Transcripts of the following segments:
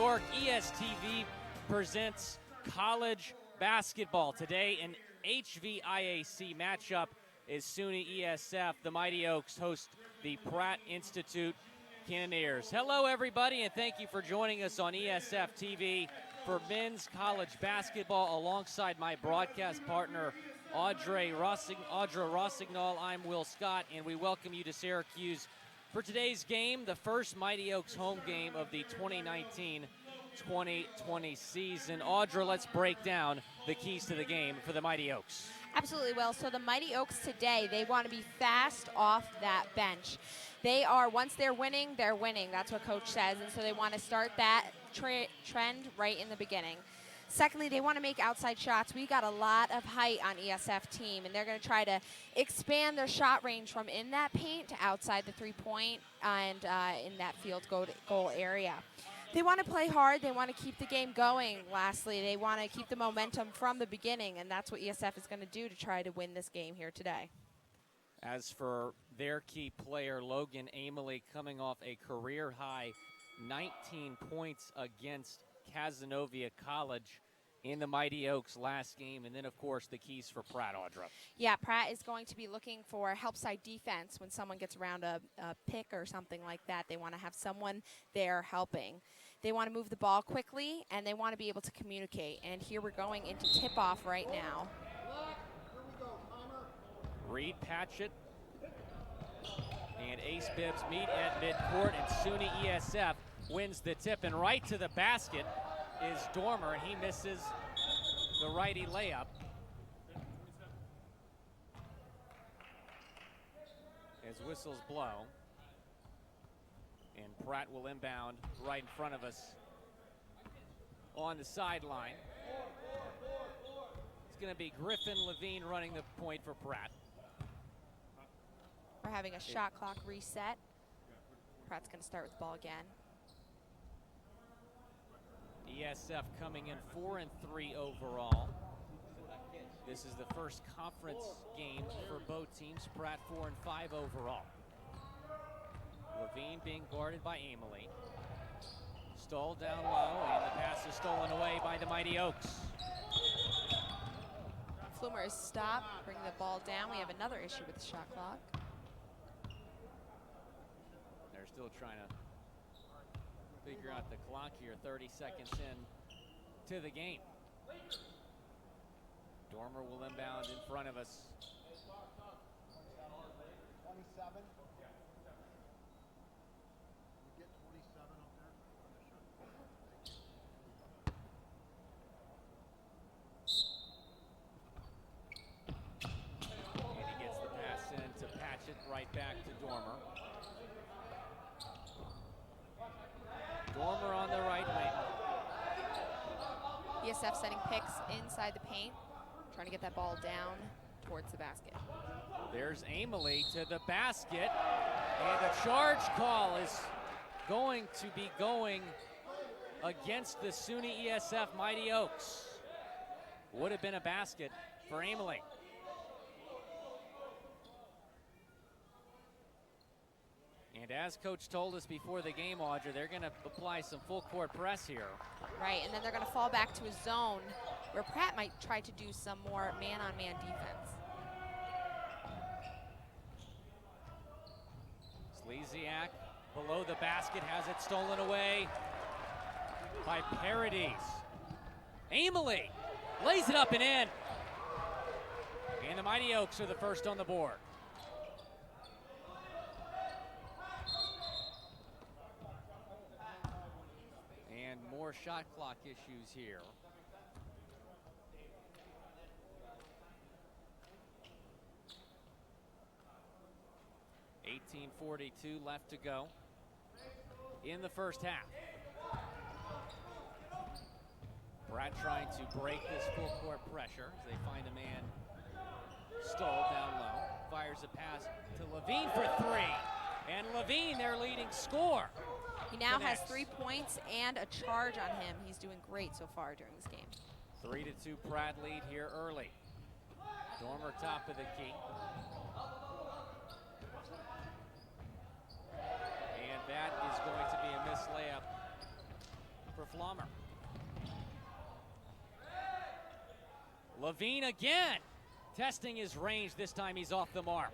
York, ESTV presents college basketball. Today, an HVIAC matchup is SUNY-ESF. The Mighty Oaks host the Pratt Institute Cannoneers. Hello, everybody, and thank you for joining us on ESF TV for men's college basketball alongside my broadcast partner, Audra Rossignol. I'm Will Scott, and we welcome you to Syracuse for today's game, the first Mighty Oaks home game of the 2019-2020 season. Audra, let's break down the keys to the game for the Mighty Oaks. Absolutely, Will. So the Mighty Oaks today, they want to be fast off that bench. They are, once they're winning, they're winning. That's what Coach says, and so they want to start that trend right in the beginning. Secondly, they want to make outside shots. We got a lot of height on ESF team, and they're going to try to expand their shot range from in that paint to outside the three-point and in that field goal area. They want to play hard. They want to keep the game going. Lastly, they want to keep the momentum from the beginning, and that's what ESF is going to do to try to win this game here today. As for their key player, Logan Amelie, coming off a career-high 19 points against Cazenovia College in the Mighty Oaks last game. And then, of course, the keys for Pratt, Audra. Yeah, Pratt is going to be looking for help side defense when someone gets around a pick or something like that. They want to have someone there helping. They want to move the ball quickly, and they want to be able to communicate. And here we're going into tip-off right now. Reed Patchett and Ace Bibbs meet at midcourt, and SUNY-ESF wins the tip, and right to the basket is Dormer, and he misses the righty layup. As whistles blow, and Pratt will inbound right in front of us on the sideline. It's going to be Griffin Levine running the point for Pratt. We're having a shot clock reset. Pratt's going to start with the ball again. ESF coming in 4-3 overall. This is the first conference game for both teams. Pratt 4-5 overall. Levine being guarded by Amelie. Stoll down low, and the pass is stolen away by the Mighty Oaks. Flumer is stopped, bringing the ball down. We have another issue with the shot clock. They're still trying to figure out the clock here, 30 seconds in to the game. Dormer will inbound in front of us. 27. Get 27 up there. And he gets the pass in to Patchett, right back to Dormer. Dormer on the right wing. ESF setting picks inside the paint, trying to get that ball down towards the basket. There's Amelie to the basket, and the charge call is going to be going against the SUNY-ESF Mighty Oaks. Would have been a basket for Amelie. And as Coach told us before the game, Audra, they're going to apply some full court press here. Right, and then they're going to fall back to a zone where Pratt might try to do some more man-on-man defense. Slesiak below the basket has it stolen away by Paradis. Amelie lays it up and in. And the Mighty Oaks are the first on the board. And more shot clock issues here. .42 left to go in the first half. Pratt trying to break this full court pressure as they find a man. Stoll down low, fires a pass to Levine for three. And Levine, their leading scorer. He now has 3 points and a charge on him. He's doing great so far during this game. 3-2 Pratt lead here early. Dormer top of the key. And that is going to be a missed layup for Flommer. Levine again, testing his range. This time he's off the mark.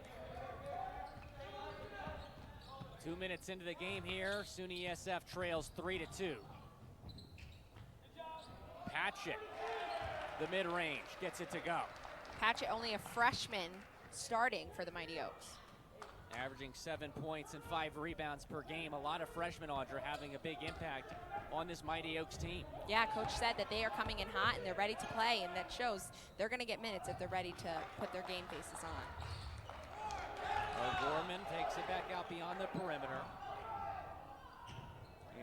2 minutes into the game here, SUNY-ESF trails 3-2. Patchett, the mid-range, gets it to go. Patchett, only a freshman, starting for the Mighty Oaks. Averaging 7 points and 5 rebounds per game. A lot of freshmen, Audra, having a big impact on this Mighty Oaks team. Yeah, Coach said that they are coming in hot and they're ready to play, and that shows they're going to get minutes if they're ready to put their game faces on. O'Gorman takes it back out beyond the perimeter.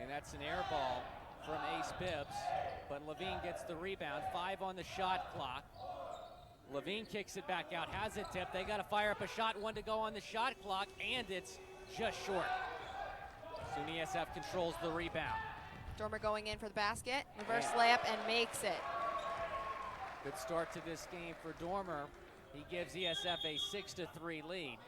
And that's an air ball from Ace Bibbs, but Levine gets the rebound. 5 on the shot clock. Levine kicks it back out, has it tipped. They got to fire up a shot, 1 to go on the shot clock, and it's just short. SUNY-ESF controls the rebound. Dormer going in for the basket, reverse layup, and makes it. Good start to this game for Dormer. He gives ESF a 6-3 lead.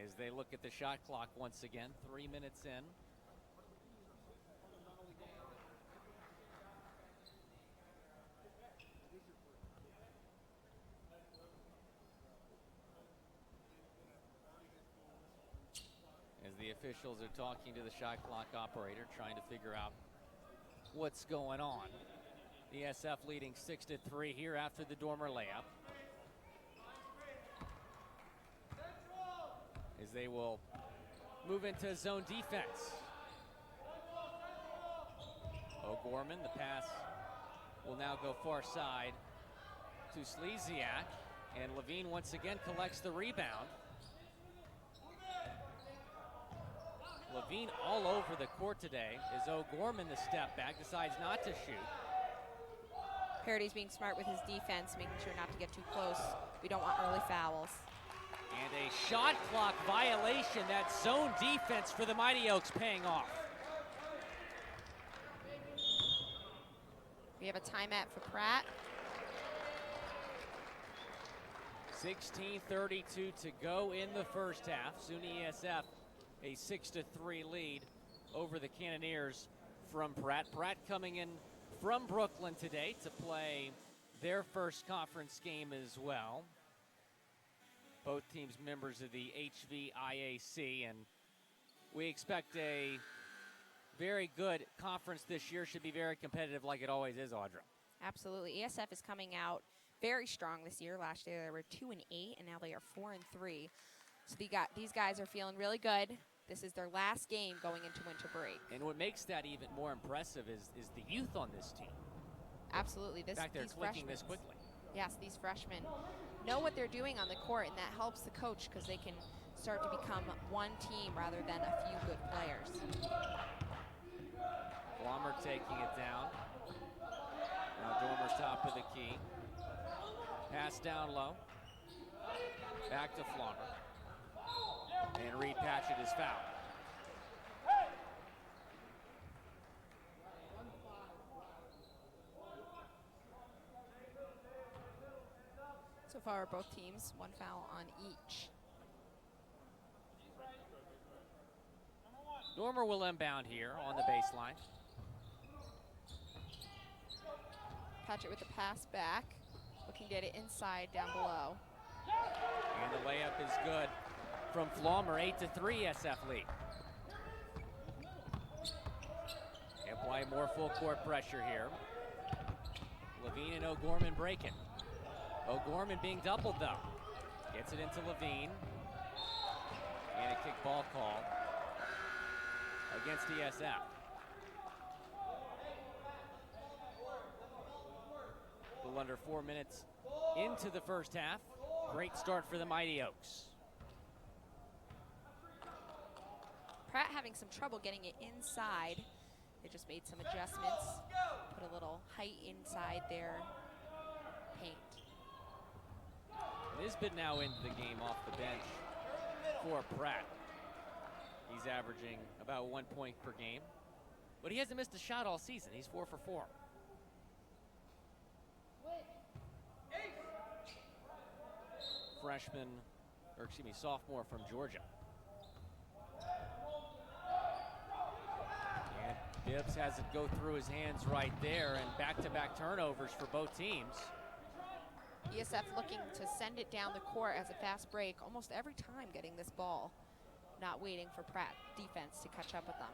As they look at the shot clock once again, 3 minutes in. As the officials are talking to the shot clock operator, trying to figure out what's going on. ESF leading 6-3 here after the Dormer layup. As they will move into zone defense. O'Gorman, the pass will now go far side to Slezak, and Levine once again collects the rebound. Levine all over the court today as O'Gorman, the step back, decides not to shoot. Parady's being smart with his defense, making sure not to get too close. We don't want early fouls. And a shot clock violation. That zone defense for the Mighty Oaks paying off. We have a timeout for Pratt. 16:32 to go in the first half. SUNY-ESF a 6-3 lead over the Cannoneers from Pratt. Pratt coming in from Brooklyn today to play their first conference game as well. Both teams members of the HVIAC, and we expect a very good conference this year. Should be very competitive like it always is, Audra. Absolutely. ESF is coming out very strong this year. Last year they were 2-8, and now they are 4-3. So these guys are feeling really good. This is their last game going into winter break. And what makes that even more impressive is the youth on this team. Absolutely. In fact, they're clicking this quickly. Yes, these freshmen know what they're doing on the court, and that helps the coach because they can start to become one team rather than a few good players. Flommer taking it down. Now Dormer top of the key. Pass down low. Back to Flommer. And Reed Patchett is fouled. So far, both teams, 1 foul on each. Dormer will inbound here on the baseline. Patchett with the pass back. Looking to get it inside down below. And the layup is good from Flommer, 8-3 SF lead. Apply more full court pressure here. Levine and O'Gorman breaking. O'Gorman being doubled though. Gets it into Levine. And a kick ball call against ESF. A little under 4 minutes into the first half. Great start for the Mighty Oaks. Pratt having some trouble getting it inside. They just made some adjustments. Put a little height inside their paint. Nisbet now into the game off the bench for Pratt. He's averaging about 1 point per game. But he hasn't missed a shot all season. He's 4 for 4. Freshman, or excuse me, sophomore from Georgia. Bibbs has it go through his hands right there, and back-to-back turnovers for both teams. ESF looking to send it down the court as a fast break almost every time, getting this ball, not waiting for Pratt defense to catch up with them.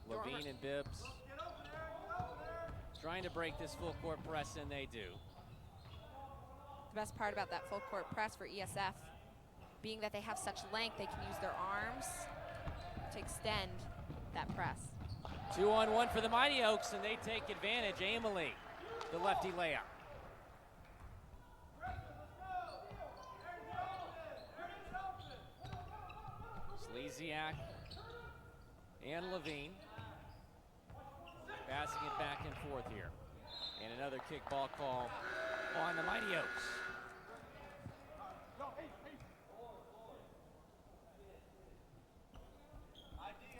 Levine and Bibbs trying to break this full court press, and they do. The best part about that full court press for ESF being that they have such length, they can use their arms to extend that press. 2-on-1 for the Mighty Oaks, and they take advantage. Amelie, the lefty layup. Slezak and Levine passing it back and forth here. And another kickball call on the Mighty Oaks.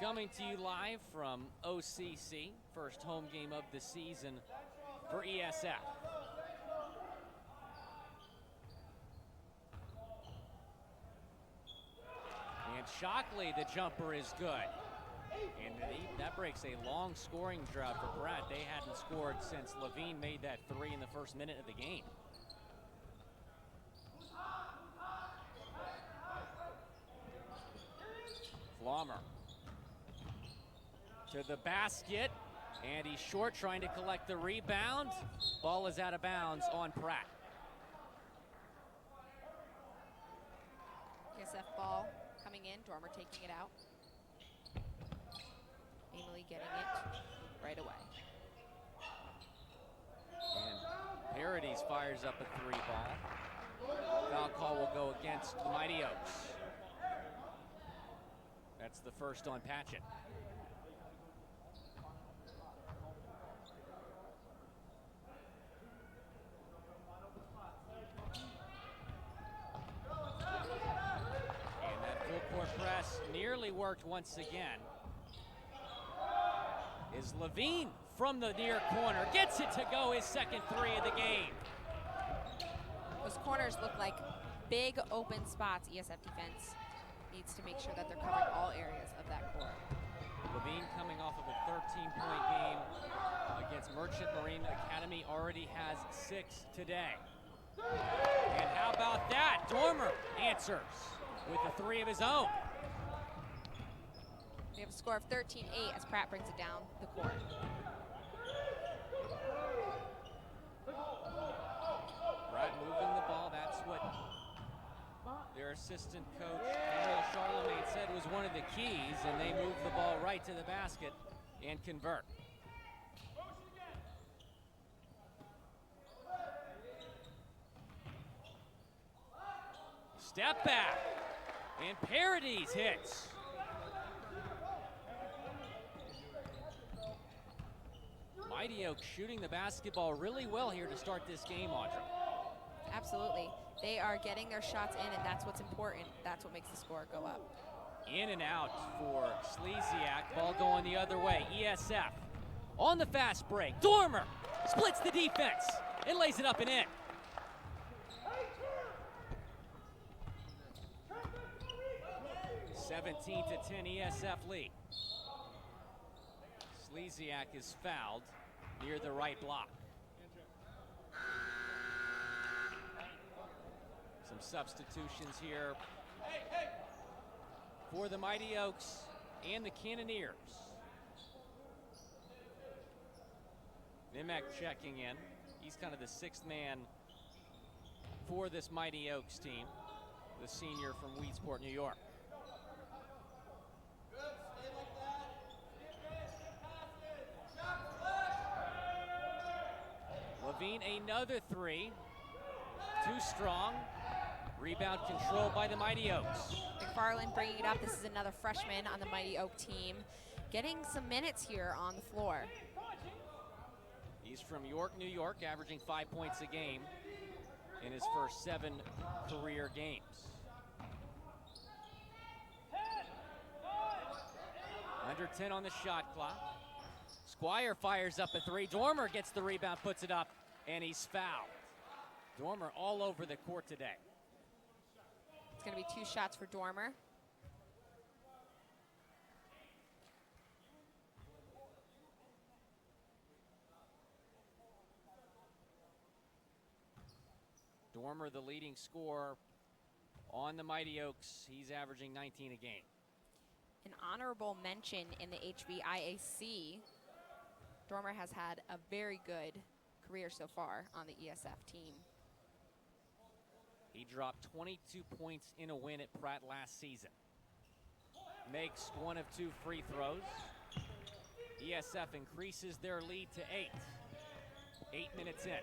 Coming to you live from OCC, first home game of the season for ESF. And Shockley, the jumper is good. And that breaks a long scoring drought for Pratt. They hadn't scored since Levine made that three in the first minute of the game. Flommer to the basket, and he's short, trying to collect the rebound. Ball is out of bounds on Pratt. ESF ball coming in, Dormer taking it out. Amelie getting it right away. And Parodies fires up a three ball. Foul call will go against the Mighty Oaks. That's the first on Patchett. And that full court press nearly worked once again. Is Levine from the near corner, gets it to go, his second three of the game. Those corners look like big open spots. ESF defense needs to make sure that they're covering all areas of that court. Levine coming off of a 13-point game against Merchant Marine Academy, already has 6 today. And how about that? Dormer answers with a three of his own. We have a score of 13-8 as Pratt brings it down the court. Pratt moving the ball, that's what their assistant coach, Daniel Charlemagne, said was one of the keys, and they move the ball right to the basket and convert. Step back, and Parodies hits. Mighty Oaks shooting the basketball really well here to start this game, Audra. Absolutely. They are getting their shots in, and that's what's important. That's what makes the score go up. In and out for Slezak. Ball going the other way. ESF on the fast break. Dormer splits the defense and lays it up and in. (17-10) ESF lead. Slezak is fouled near the right block. Some substitutions here for the Mighty Oaks and the Cannoneers. Nimek checking in. He's kind of the sixth man for this Mighty Oaks team, the senior from Weedsport, New York. Levine, another three. Too strong. Rebound controlled by the Mighty Oaks. McFarland bringing it up. This is another freshman on the Mighty Oak team, getting some minutes here on the floor. He's from York, New York, averaging 5 points a game in his first 7 career games. Under 10 on the shot clock. Squire fires up a three. Dormer gets the rebound, puts it up, and he's fouled. Dormer all over the court today. It's going to be 2 shots for Dormer. Dormer, the leading scorer on the Mighty Oaks. He's averaging 19 a game. An honorable mention in the HVIAC. Dormer has had a very good career so far on the ESF team. He dropped 22 points in a win at Pratt last season. Makes 1 of 2 free throws. ESF increases their lead to 8. 8 minutes in.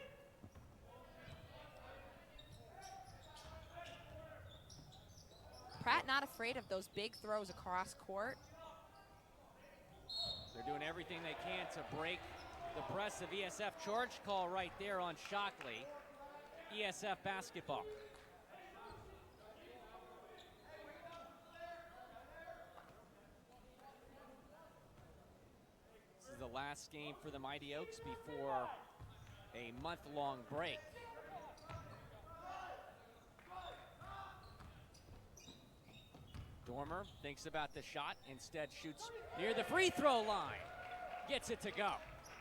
Pratt not afraid of those big throws across court. They're doing everything they can to break the press of ESF. Charge call right there on Shockley. ESF basketball. This is the last game for the Mighty Oaks before a month-long break. Dormer thinks about the shot, instead shoots near the free throw line. Gets it to go.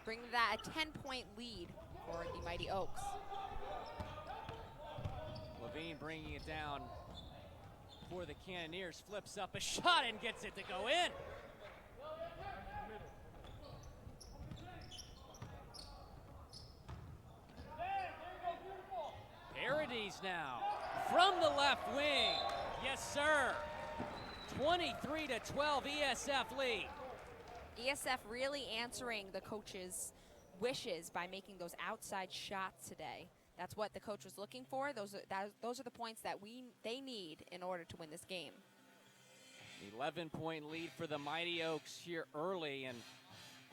Bring that a 10-point lead for the Mighty Oaks. Levine bringing it down for the Cannoneers, flips up a shot and gets it to go in. Parodies now from the left wing. Yes, sir. 23-12 ESF lead. ESF really answering the coach's wishes by making those outside shots today. That's what the coach was looking for. Those are the points that they need in order to win this game. 11-point lead for the Mighty Oaks here early. And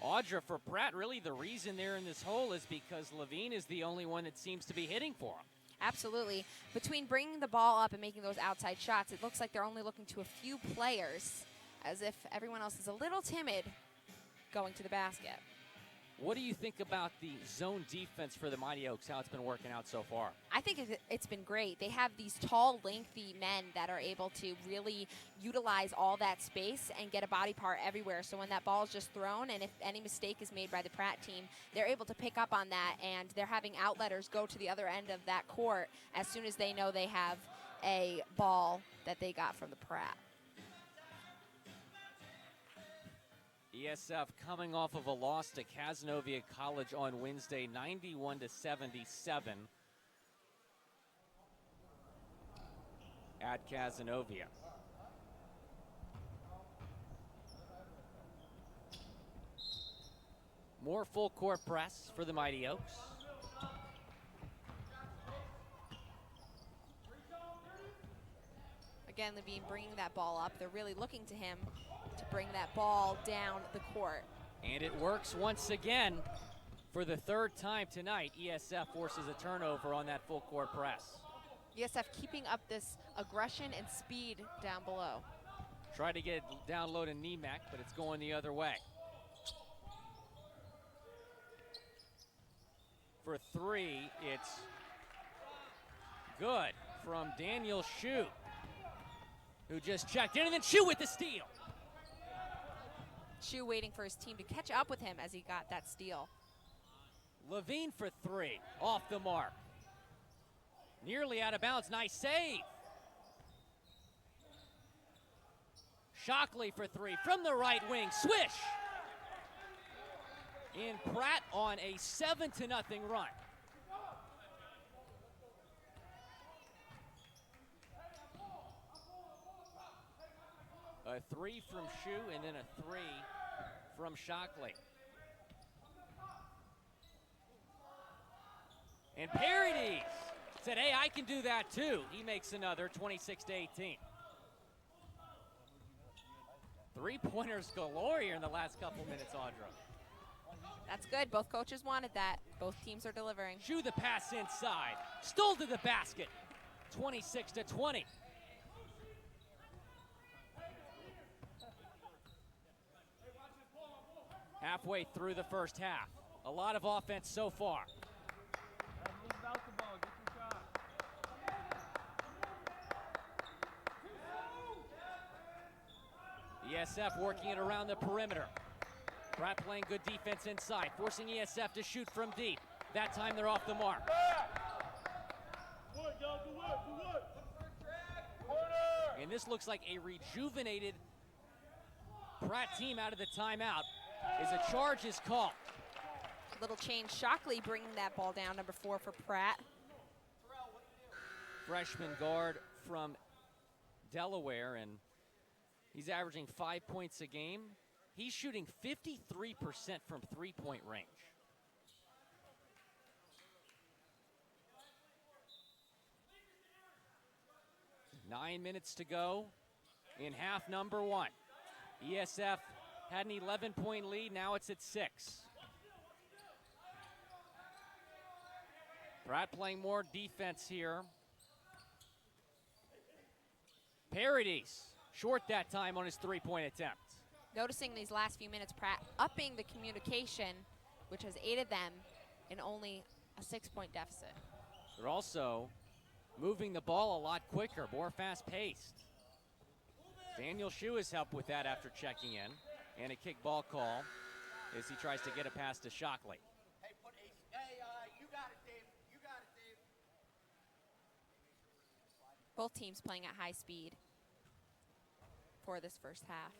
Audra, for Pratt, really the reason they're in this hole is because Levine is the only one that seems to be hitting for them. Absolutely. Between bringing the ball up and making those outside shots, it looks like they're only looking to a few players, as if everyone else is a little timid going to the basket. What do you think about the zone defense for the Mighty Oaks, how it's been working out so far? I think it's been great. They have these tall, lengthy men that are able to really utilize all that space and get a body part everywhere. So when that ball is just thrown, and if any mistake is made by the Pratt team, they're able to pick up on that, and they're having outletters go to the other end of that court as soon as they know they have a ball that they got from the Pratt. ESF coming off of a loss to Cazenovia College on Wednesday, 91-77 at Cazenovia. More full court press for the Mighty Oaks. Again, Levine bringing that ball up. They're really looking to him to bring that ball down the court. And it works once again. For the 3rd time tonight, ESF forces a turnover on that full court press. ESF keeping up this aggression and speed down below. Try to get down low to Nemec, but it's going the other way. For 3, it's good from Daniel Shue, who just checked in, and then Shue with the steal. Shue waiting for his team to catch up with him as he got that steal. Levine for 3, off the mark. Nearly out of bounds, nice save. Shockley for 3 from the right wing, swish. And Pratt on a 7-0 run. A 3 from Shue and then a 3 from Shockley. And Parodies said, hey, I can do that too. He makes another 26-18. 3-pointers galore here in the last couple minutes, Audra. That's good. Both coaches wanted that. Both teams are delivering. Shue the pass inside. Stole to the basket. 26-20. Halfway through the first half. A lot of offense so far. Move out the ball, get your shot. ESF working it around the perimeter. Pratt playing good defense inside, forcing ESF to shoot from deep. That time they're off the mark. And this looks like a rejuvenated Pratt team out of the timeout as a charge is called. Little change. Shockley bringing that ball down, number 4 for Pratt. Freshman guard from Delaware, and he's averaging 5 points a game. He's shooting 53% from three-point range. Nine minutes to go in half number 1. ESF had an 11-point lead, now it's at 6. Pratt playing more defense here. Paradis, short that time on his three-point attempt. Noticing these last few minutes, Pratt upping the communication, which has aided them in only a 6-point deficit. They're also moving the ball a lot quicker, more fast-paced. Daniel Shu has helped with that after checking in. And a kick ball call as he tries to get a pass to Shockley. You got it, Dave. You got it, Dave. Both teams playing at high speed for this first half.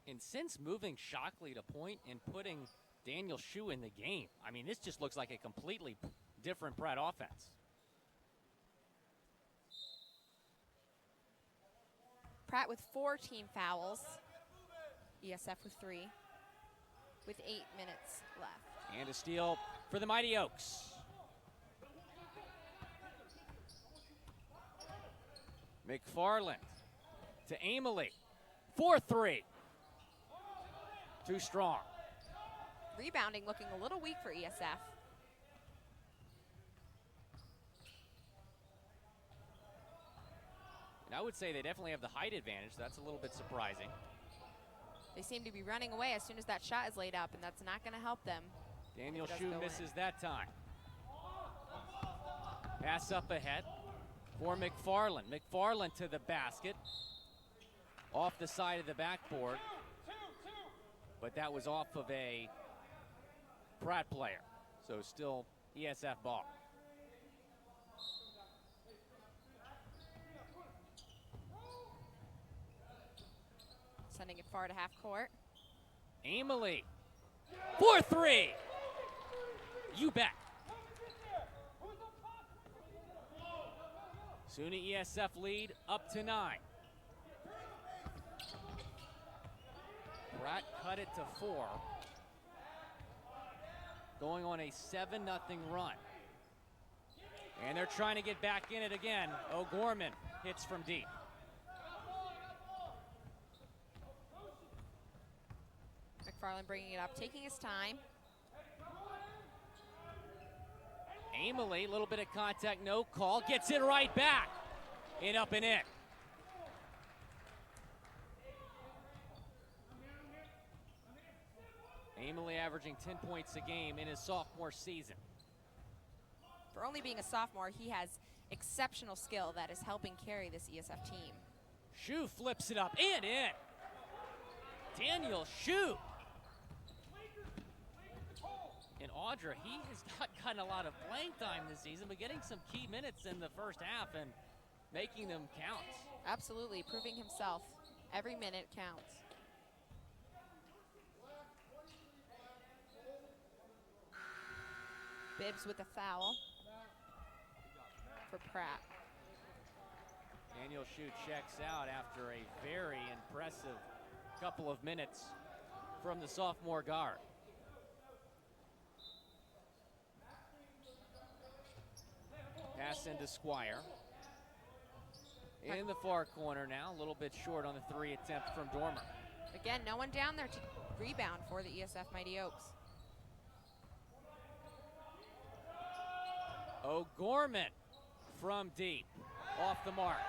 And since moving Shockley to point and putting Daniel Shu in the game, I mean, this just looks like a completely different Pratt offense. Pratt with 4 team fouls. ESF with 3, with 8 minutes left. And a steal for the Mighty Oaks. McFarland to Amelie. 4-3. Too strong. Rebounding looking a little weak for ESF. And I would say they definitely have the height advantage. That's a little bit surprising. They seem to be running away as soon as that shot is laid up, and that's not going to help them. Daniel Shu misses that time. Pass up ahead for McFarland. McFarland to the basket. Off the side of the backboard. But that was off of a Pratt player. So still ESF ball. Sending it far to half court. Amelie. 4-3. You bet. SUNY-ESF lead up to 9. Pratt cut it to 4. Going on a 7-0 run. And they're trying to get back in it again. O'Gorman hits from deep. McFarland bringing it up, taking his time. Amelie, a little bit of contact, no call. Gets it right back. And up and in. Amelie averaging 10 points a game in his sophomore season. For only being a sophomore, he has exceptional skill that is helping carry this ESF team. Shu flips it up and in. Daniel Shu. And Audra, he has not gotten a lot of playing time this season, but getting some key minutes in the first half and making them count. Absolutely, proving himself. Every minute counts. Bibbs with a foul for Pratt. Daniel Shu checks out after a very impressive couple of minutes from the sophomore guard. Pass into Squire. In the far corner now, a little bit short on the 3 attempt from Dormer. Again, no one down there to rebound for the ESF Mighty Oaks. O'Gorman from deep, off the mark.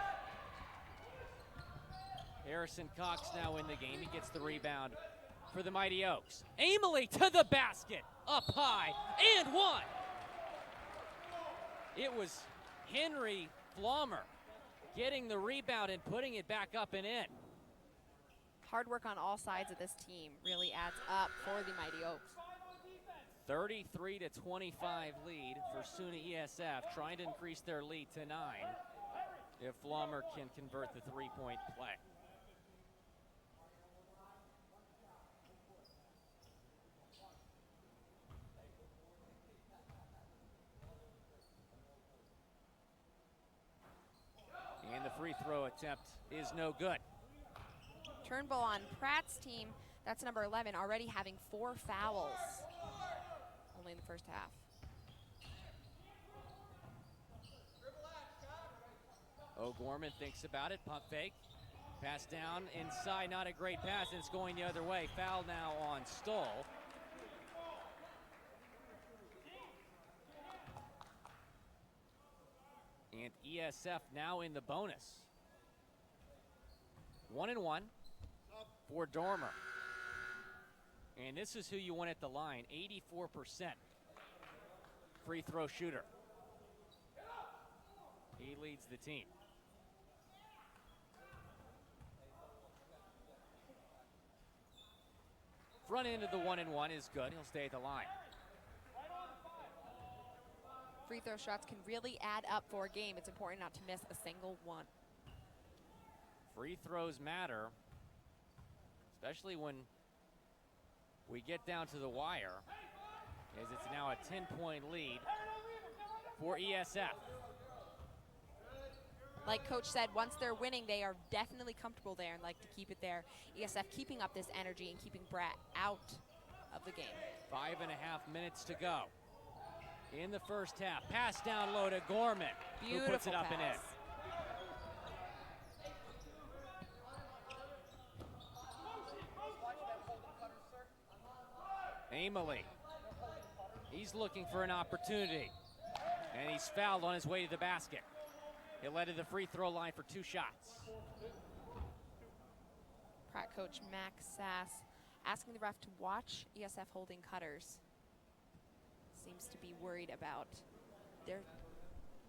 Harrison Cox now in the game. He gets the rebound for the Mighty Oaks. Amelie to the basket, up high, and one. It was Henry Flommer getting the rebound and putting it back up and in. Hard work on all sides of this team really adds up for the Mighty Oaks. 33-25 lead for SUNY-ESF, trying to increase their lead to 9 if Flommer can convert the three-point play. And the free throw attempt is no good. Turnbull on Pratt's team, that's number 11, already having 4 fouls. Only in the first half. O'Gorman thinks about it, pump fake. Pass down inside, not a great pass, and it's going the other way. Foul now on Stoll. And ESF now in the bonus. 1-1 for Dormer. And this is who you want at the line, 84% free throw shooter. He leads the team. Front end of the 1-1 is good. He'll stay at the line. Free throw shots can really add up for a game. It's important not to miss a single one. Free throws matter, especially when we get down to the wire, as it's now a 10-point lead for ESF. Like Coach said, once they're winning, they are definitely comfortable there and like to keep it there. ESF keeping up this energy and keeping Pratt out of the game. 5.5 minutes to go in the first half. Pass down low to Gorman, who puts it up and in. Amelie, he's looking for an opportunity, and he's fouled on his way to the basket. He led to the free throw line for 2 shots. Pratt coach Max Sass asking the ref to watch ESF holding cutters. Seems to be worried about their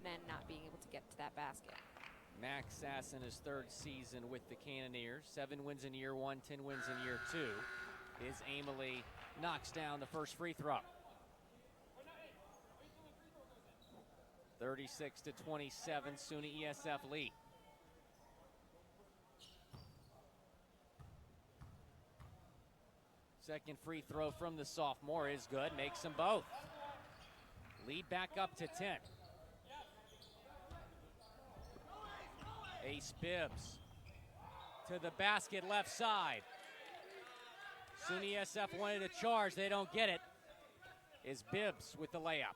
men not being able to get to that basket. Max Sass in his 3rd season with the Cannoneers, 7 wins in year 1, 10 wins in year 2. Is Amelie knocks down the first free throw. 36-27, SUNY-ESF lead. Second free throw from the sophomore is good, makes them both. Lead back up to 10. Ace Bibbs to the basket, left side. SUNY-ESF wanted a charge, they don't get it. Is Bibbs with the layup.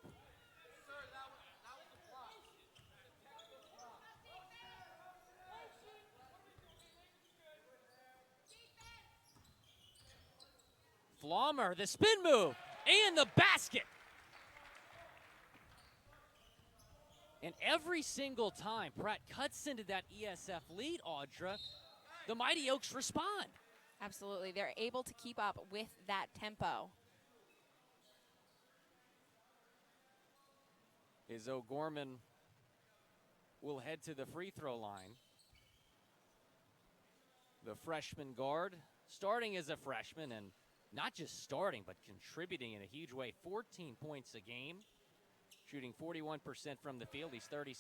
Flommer, the spin move, and the basket. And every single time Pratt cuts into that ESF lead, Audra, the Mighty Oaks respond. Absolutely, they're able to keep up with that tempo. Is O'Gorman will head to the free throw line. The freshman guard, starting as a freshman, and not just starting, but contributing in a huge way. 14 points a game, shooting 41% from the field. He's 63%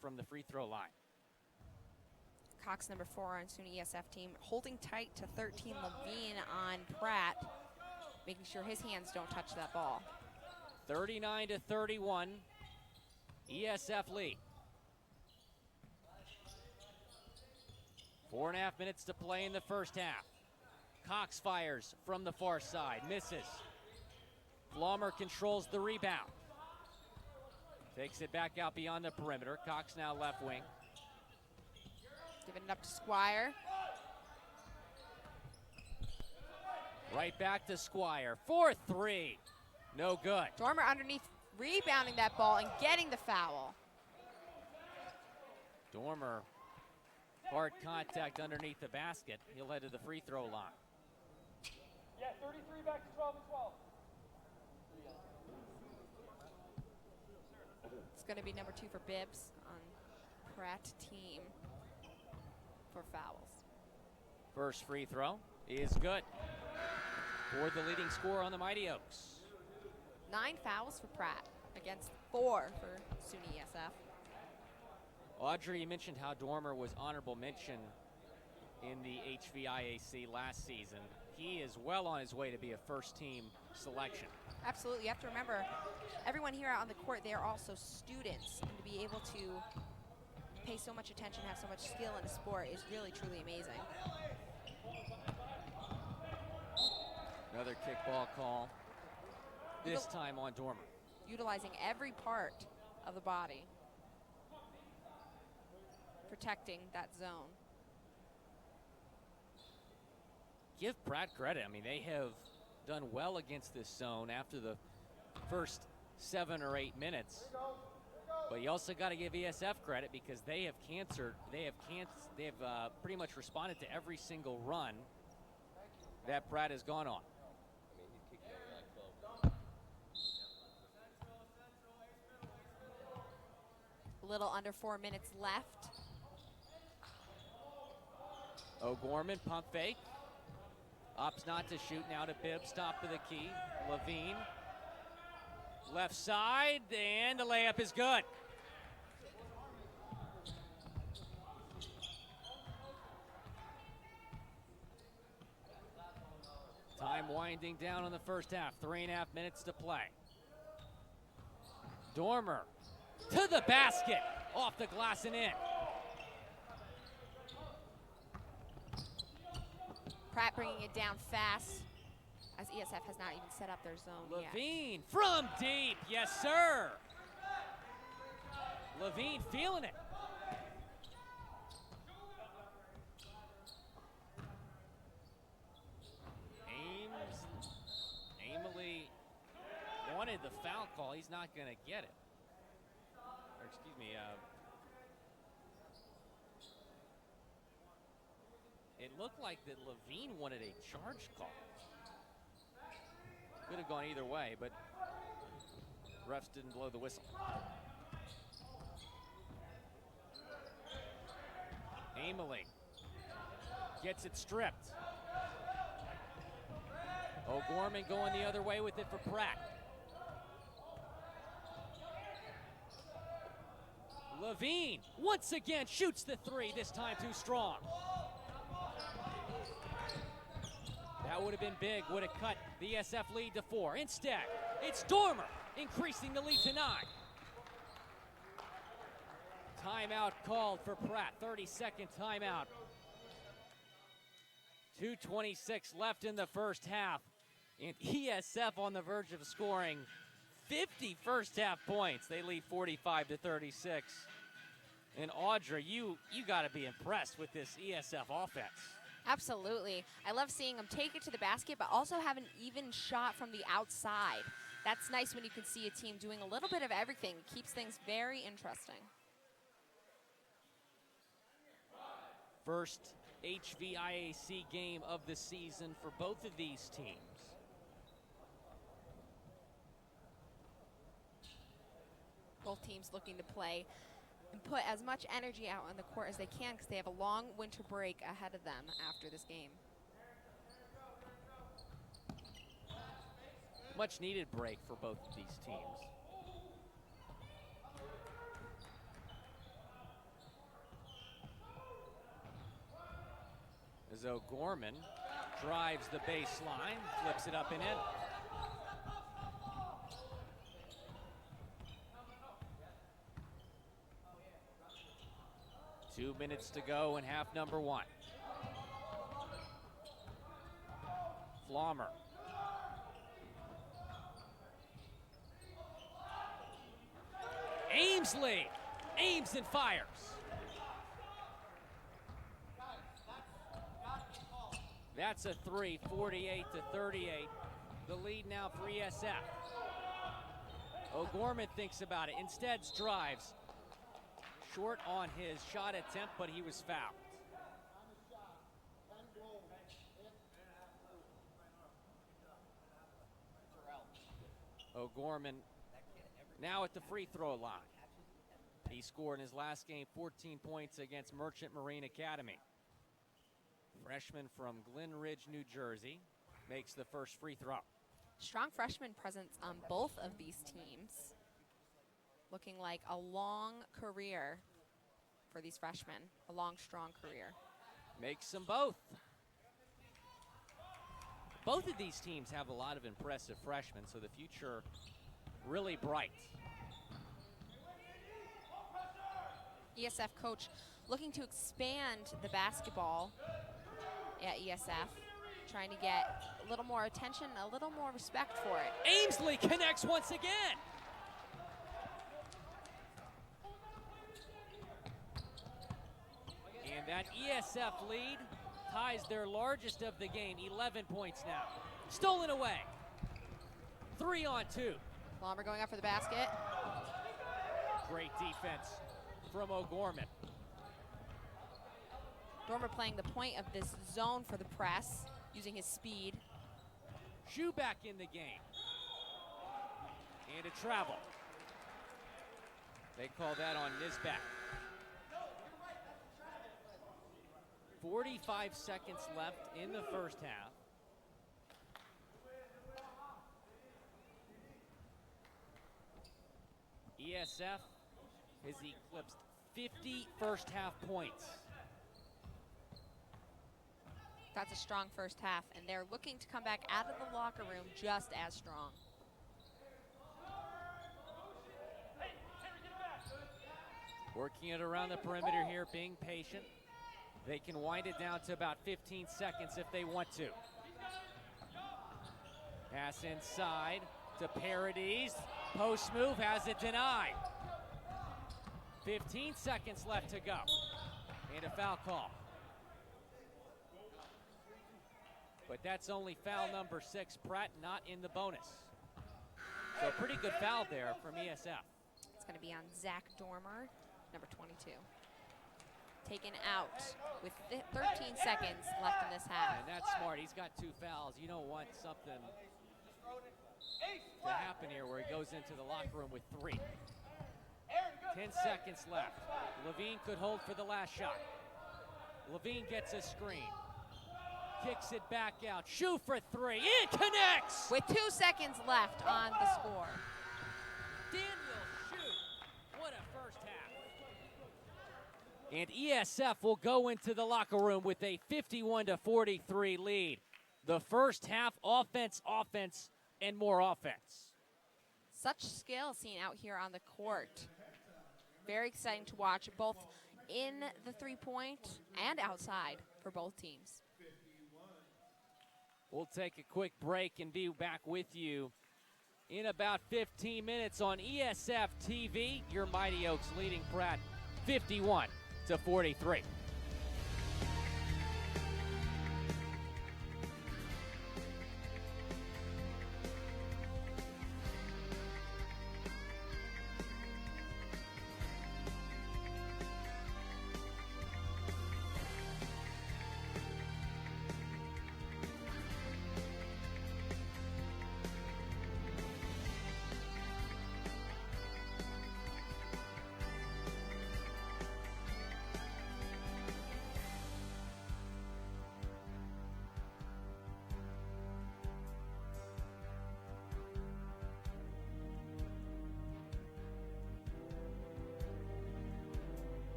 from the free throw line. Cox, number 4 on SUNY-ESF team, holding tight to 13 Levine on Pratt, making sure his hands don't touch that ball. 39-31, ESF lead. 4.5 minutes to play in the first half. Cox fires from the far side, misses. Flommer controls the rebound. Takes it back out beyond the perimeter. Cox now left wing. Giving it up to Squire. Right back to Squire. 4-3. No good. Dormer underneath, rebounding that ball and getting the foul. Dormer, hard contact underneath the basket. He'll head to the free throw line. Yeah, 33 back to 12 and 12. It's going to be number 2 for Bibbs on Pratt team. for fouls. First free throw is good for the leading scorer on the Mighty Oaks. 9 fouls for Pratt against 4 for SUNY-ESF. Audrey, you mentioned how Dormer was honorable mention in the HVIAC last season. He is well on his way to be a first-team selection. Absolutely. You have to remember, everyone here out on the court, they are also students. And to be able to pay so much attention, have so much skill in a sport is really, truly amazing. Another kickball call, this time on Dormer. Utilizing every part of the body, protecting that zone. Give Pratt credit. I mean, they have done well against this zone after the first 7 or 8 minutes. But you also got to give ESF credit because they have pretty much responded to every single run that Pratt has gone on. A little under 4 minutes left. O'Gorman, pump fake. Opts not to shoot, now to Bibbs, top of the key. Levine, left side, and the layup is good. Time winding down in the first half, 3.5 minutes to play. Dormer to the basket, off the glass and in. Pratt bringing it down fast, as ESF has not even set up their zone yet. Levine from deep, yes sir. Levine feeling it. Aimley wanted the foul call, he's not gonna get it. Or excuse me, it looked like that Levine wanted a charge call. Could have gone either way, but refs didn't blow the whistle. Aimley gets it stripped. O'Gorman going the other way with it for Pratt. Levine once again shoots the 3, this time too strong. That would have been big, would have cut the ESF lead to 4. Instead, it's Dormer increasing the lead to 9. Timeout called for Pratt, 30-second timeout. 2:26 left in the first half, and ESF on the verge of scoring 50 first half points. They lead 45-36. And Audrey, you got to be impressed with this ESF offense. Absolutely. I love seeing them take it to the basket, but also have an even shot from the outside. That's nice when you can see a team doing a little bit of everything. It keeps things very interesting. First HVIAC game of the season for both of these teams. Both teams looking to play and put as much energy out on the court as they can because they have a long winter break ahead of them after this game. Much needed break for both of these teams. As O'Gorman drives the baseline, flips it up and in. Two minutes to go in half number 1. Flommer. Amesley aims and fires. That's a 3, 48-38. The lead now for ESF. O'Gorman thinks about it, instead drives. Short on his shot attempt, but he was fouled. O'Gorman now at the free throw line. He scored in his last game 14 points against Merchant Marine Academy. Freshman from Glen Ridge, New Jersey, makes the first free throw. Strong freshman presence on both of these teams. Looking like a long career for these freshmen, a long, strong career. Makes them both. Both of these teams have a lot of impressive freshmen, so the future really bright. ESF coach looking to expand the basketball at ESF, trying to get a little more attention, a little more respect for it. Amesley connects once again. And that ESF lead ties their largest of the game, 11 points now. Stolen away. 3 on 2. Palmer going up for the basket. Great defense from O'Gorman. Dormer playing the point of this zone for the press, using his speed. Shoe back in the game. And a travel. They call that on Nisbet. 45 seconds left in the first half. ESF has eclipsed 50 first half points. That's a strong first half, and they're looking to come back out of the locker room just as strong. Working it around the perimeter here, being patient. They can wind it down to about 15 seconds if they want to. Pass inside to Paradis. Post move has it denied. 15 seconds left to go. And a foul call. But that's only foul number 6. Pratt not in the bonus. So a pretty good foul there from ESF. It's going to be on Zach Dormer, number 22. Taken out with 13 seconds left in this half. And that's smart. He's got 2 fouls. You don't want something to happen here where he goes into the locker room with 3. 10 seconds left. Levine could hold for the last shot. Levine gets a screen. Kicks it back out. Shoe for 3. It connects! With 2 seconds left on the score. Daniel Shoe. What a first half. And ESF will go into the locker room with a 51-43 lead. The first half, offense, and more offense. Such skill seen out here on the court. Very exciting to watch, both in the three-point and outside for both teams. We'll take a quick break and be back with you in about 15 minutes on ESF TV. Your Mighty Oaks leading Pratt 51-43.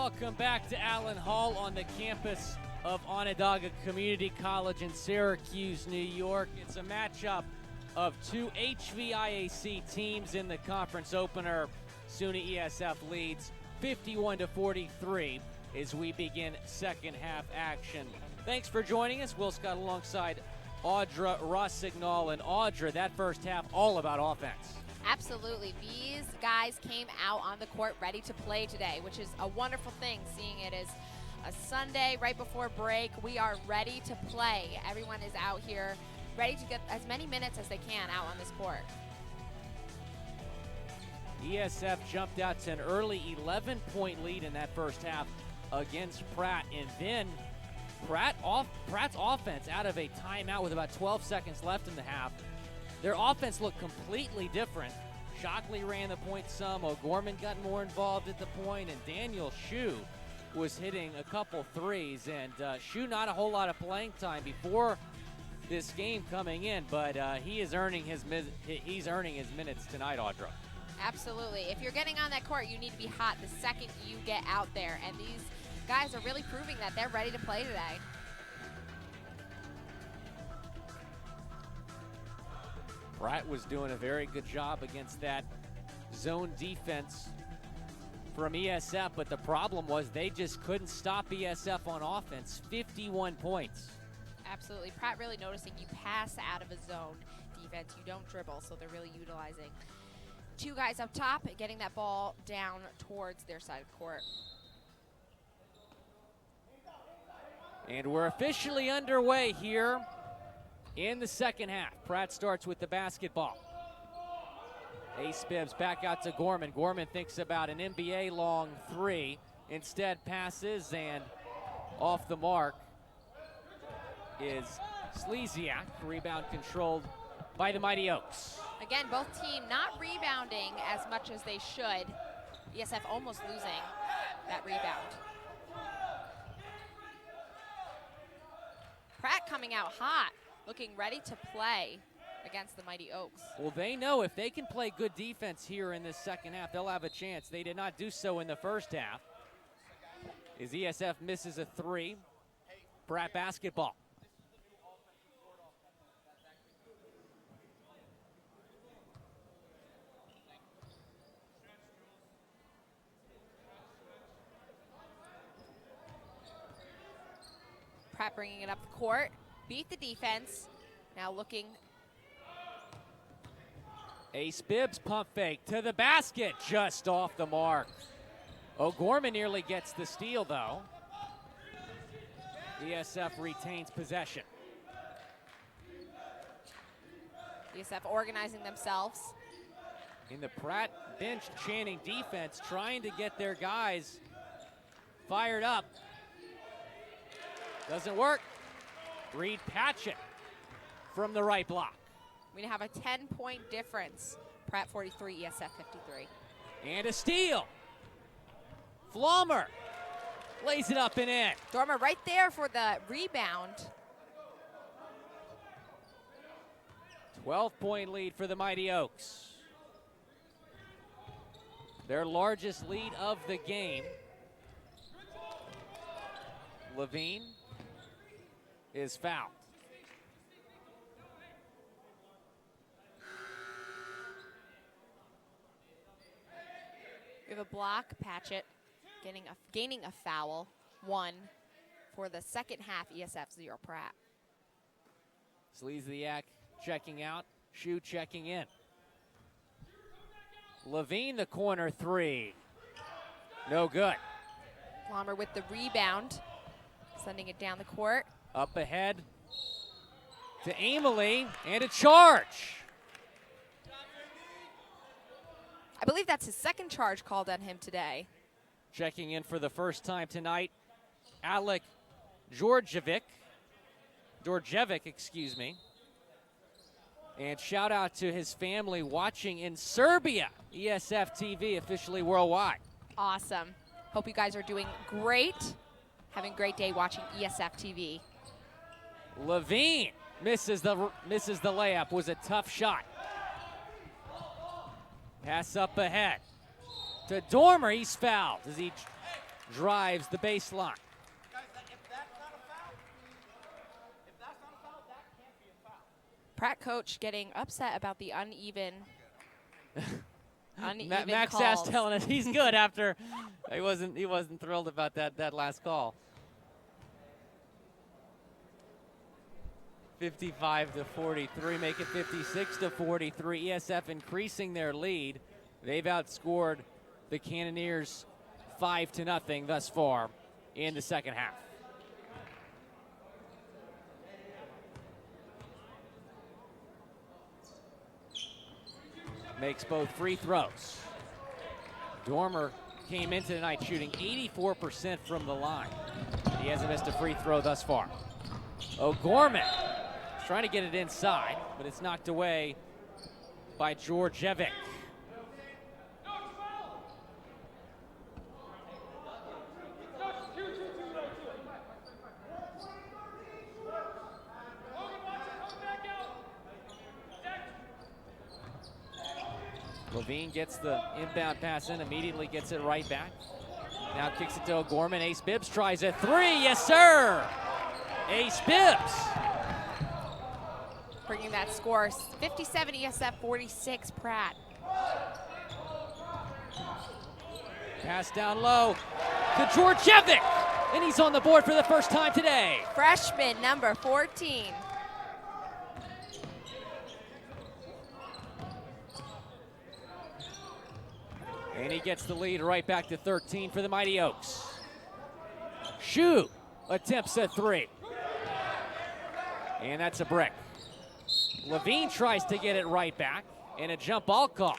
Welcome back to Allen Hall on the campus of Onondaga Community College in Syracuse, New York. It's a matchup of two HVIAC teams in the conference opener. SUNY-ESF leads 51-43 as we begin second half action. Thanks for joining us. Will Scott alongside Audra Rossignol. And Audra, that first half all about offense. Absolutely. These guys came out on the court ready to play today, which is a wonderful thing, seeing it as a Sunday right before break. We are ready to play. Everyone is out here ready to get as many minutes as they can out on this court. ESF jumped out to an early 11-point lead in that first half against Pratt, and then Pratt's offense out of a timeout with about 12 seconds left in the half. Their offense looked completely different. Shockley ran the point some. O'Gorman got more involved at the point, and Daniel Shue was hitting a couple threes. And Shue not a whole lot of playing time before this game coming in, but he's earning his minutes tonight, Audra. Absolutely. If you're getting on that court, you need to be hot the second you get out there. And these guys are really proving that they're ready to play today. Pratt was doing a very good job against that zone defense from ESF, but the problem was they just couldn't stop ESF on offense. 51 points. Absolutely. Pratt really noticing you pass out of a zone defense. You don't dribble, so they're really utilizing two guys up top and getting that ball down towards their side of the court. And we're officially underway here in the second half. Pratt starts with the basketball. Ace Bibbs back out to Gorman. Gorman thinks about an NBA long three. Instead passes, and off the mark is Slezak. Rebound controlled by the Mighty Oaks. Again, both teams not rebounding as much as they should. ESF almost losing that rebound. Pratt coming out hot, looking ready to play against the Mighty Oaks. Well, they know if they can play good defense here in this second half, they'll have a chance. They did not do so in the first half. As ESF misses a three, Pratt basketball. Pratt bringing it up the court, beat the defense, now looking. Ace Bibbs pump fake to the basket, just off the mark. O'Gorman nearly gets the steal though. ESF retains possession. ESF organizing themselves. In the Pratt bench chanting defense, trying to get their guys fired up. Doesn't work. Reed Patchett from the right block. We have a 10-point difference. Pratt 43, ESF 53. And a steal. Flommer lays it up and in. Dormer right there for the rebound. 12-point lead for the Mighty Oaks. Their largest lead of the game. Levine is fouled. We have a block. Patchett gaining a foul. 1 for the second half. ESF 0 Pratt. Slezak checking out. Shue checking in. Levine the corner three. No good. Flommer with the rebound. Sending it down the court. Up ahead to Amelie, and a charge. I believe that's his second charge called on him today. Checking in for the first time tonight, Alec Georgievic, excuse me. And shout out to his family watching in Serbia. ESF TV officially worldwide. Awesome. Hope you guys are doing great. Having a great day watching ESF TV. Levine misses the layup. Was a tough shot. Pass up ahead to Dormer. He's fouled as he drives the baseline. Guys, if that's not a foul, that can't be a foul. Pratt coach getting upset about the uneven Max calls. Ash telling us he's good after he wasn't thrilled about that last call. 55-43, make it 56-43. ESF increasing their lead. They've outscored the Cannoneers 5-0 thus far in the second half. Makes both free throws. Dormer came into tonight shooting 84% from the line. He hasn't missed a free throw thus far. O'Gorman is trying to get it inside, but it's knocked away by Georgievic. Levine gets the inbound pass in, immediately gets it right back. Now kicks it to O'Gorman. Ace Bibbs tries a three. Yes, sir. Ace Bibbs. Bringing that score, 57 ESF, 46 Pratt. Pass down low to Georgievic, and he's on the board for the first time today. Freshman number 14. And he gets the lead right back to 13 for the Mighty Oaks. Shu attempts a three. And that's a brick. Levine tries to get it right back, and a jump ball call.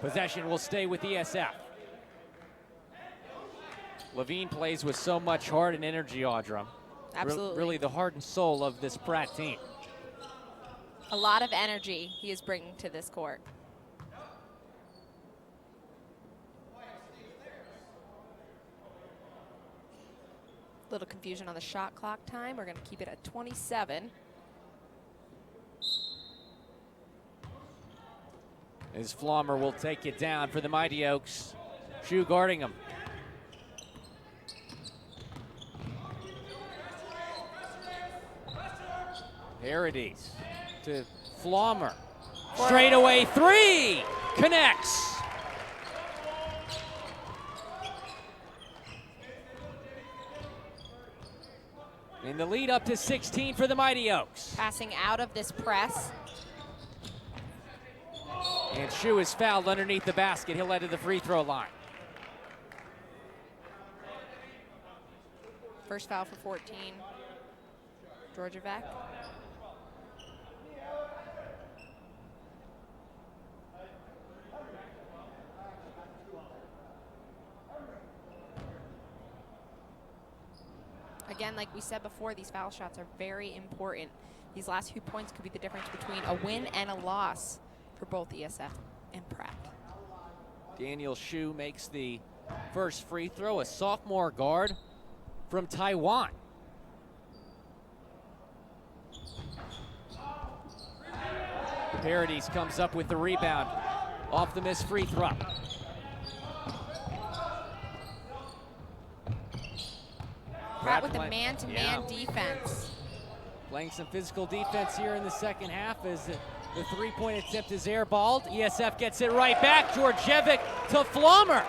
Possession will stay with ESF. Levine plays with so much heart and energy, Audra. Absolutely. Really the heart and soul of this Pratt team. A lot of energy he is bringing to this court. Little confusion on the shot clock time. We're going to keep it at 27. As Flommer will take it down for the Mighty Oaks. Shu guarding him. Paradis to Flommer. Straight away three. Connects. And the lead up to 16 for the Mighty Oaks. Passing out of this press. And Shu is fouled underneath the basket. He'll head to the free throw line. First foul for 14. Georgievic. Again, like we said before, these foul shots are very important. These last few points could be the difference between a win and a loss for both ESF and Pratt. Daniel Shu makes the first free throw, a sophomore guard from Taiwan. Paradis comes up with the rebound off the missed free throw. Pratt with the man-to-man defense. Playing some physical defense here in the second half as the three-point attempt is airballed. ESF gets it right back. Georgievic to Flommer.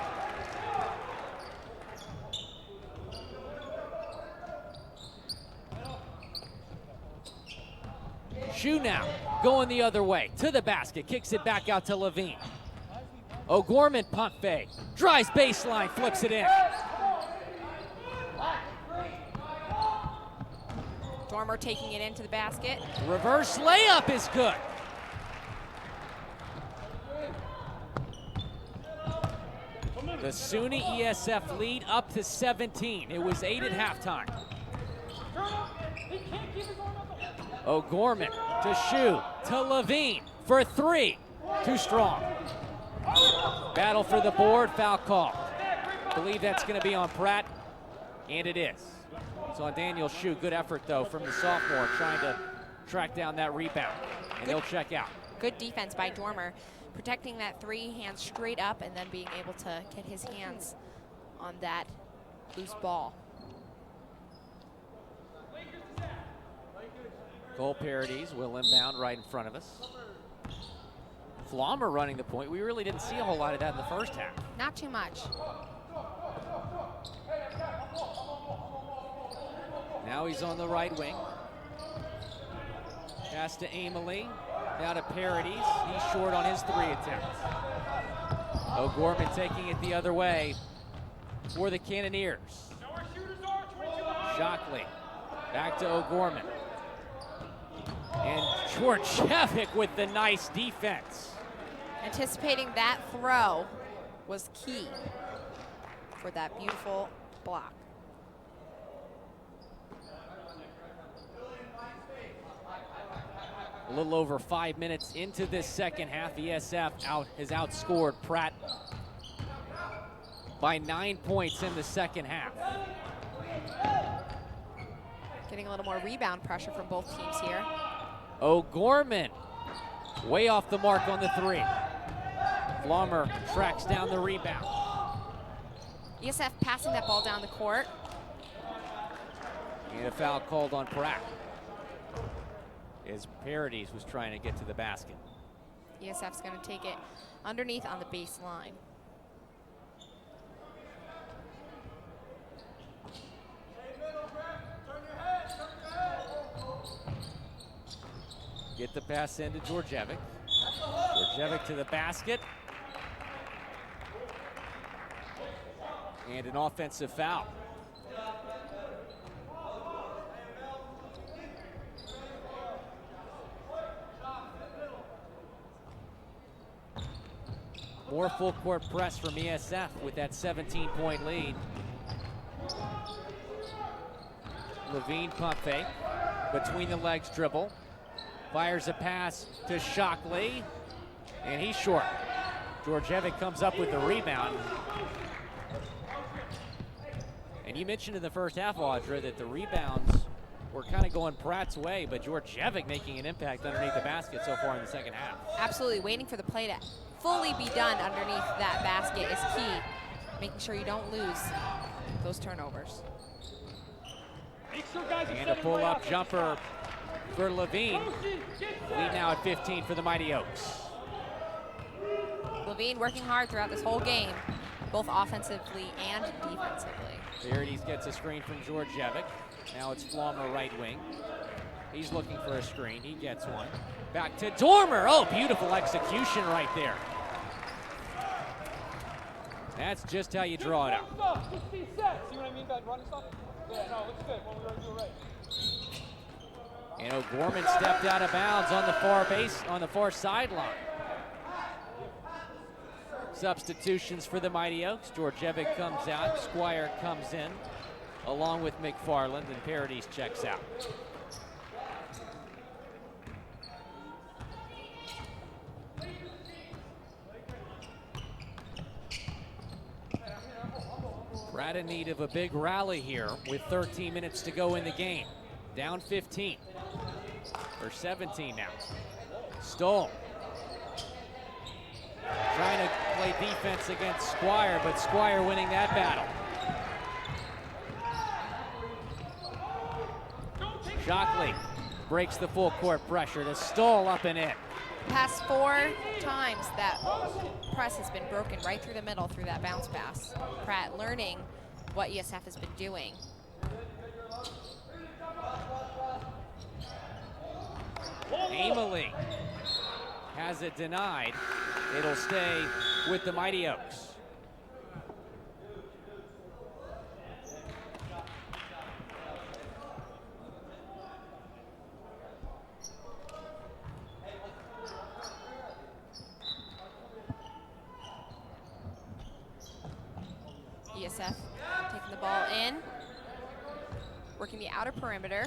Shu now going the other way to the basket. Kicks it back out to Levine. O'Gorman pump fake. Drives baseline, flips it in. Dormer taking it into the basket. Reverse layup is good. The SUNY-ESF lead up to 17. It was 8 at halftime. O'Gorman to Shu to Levine for three. Too strong. Battle for the board, foul call. Believe that's going to be on Pratt, and it is. It's on Daniel Shu. Good effort, though, from the sophomore, trying to track down that rebound. And he'll check out. Good defense by Dormer. protecting that three, hands straight up, and then being able to get his hands on that loose ball. Goal Parodies will inbound right in front of us. Flommer running the point. We really didn't see a whole lot of that in the first half. Not too much. Now he's on the right wing. Pass to Amelie. Now to Parodies. He's short on his 3 attempts. O'Gorman taking it the other way for the Cannoneers. Shockley back to O'Gorman. And Georgievic with the nice defense. Anticipating that throw was key for that beautiful block. A little over 5 minutes into this second half, ESF has outscored Pratt by 9 points in the second half. Getting a little more rebound pressure from both teams here. O'Gorman way off the mark on the 3. Flommer tracks down the rebound. ESF passing that ball down the court. And a foul called on Pratt as Parodies was trying to get to the basket. ESF's going to take it underneath on the baseline. Get the pass into Georgievic. Georgievic to the basket. And an offensive foul. More full court press from ESF with that 17-point lead. Levine pump fake, between the legs dribble. Fires a pass to Shockley, and he's short. Georgievic comes up with the rebound. And you mentioned in the first half, Audra, that the rebounds were kind of going Pratt's way, but Georgievic making an impact underneath the basket so far in the second half. Absolutely, waiting for the play to fully be done underneath that basket is key. Making sure you don't lose those turnovers. And a pull-up jumper for Levine. Lead now at 15 for the Mighty Oaks. Levine working hard throughout this whole game, both offensively and defensively. Parodies gets a screen from Georgievic. Now it's Flommer right wing. He's looking for a screen. He gets one. Back to Dormer. Oh, beautiful execution right there. That's just how you draw it up. See what I mean by running stuff? Yeah, no, it's good when we already do it right. And O'Gorman stepped out of bounds on the far base, on the far sideline. Substitutions for the Mighty Oaks. Georgievic comes out, Squire comes in, along with McFarland, and Parodies checks out. Pratt in need of a big rally here with 13 minutes to go in the game. Down 15, or 17 now. Stoll trying to play defense against Squire, but Squire winning that battle. Shockley breaks the full court pressure to Stoll up and in. Past 4 times that press has been broken right through the middle through that bounce pass. Pratt learning what ESF has been doing. Amelie has it denied. It'll stay with the Mighty Oaks. ESF taking the ball in, working the outer perimeter,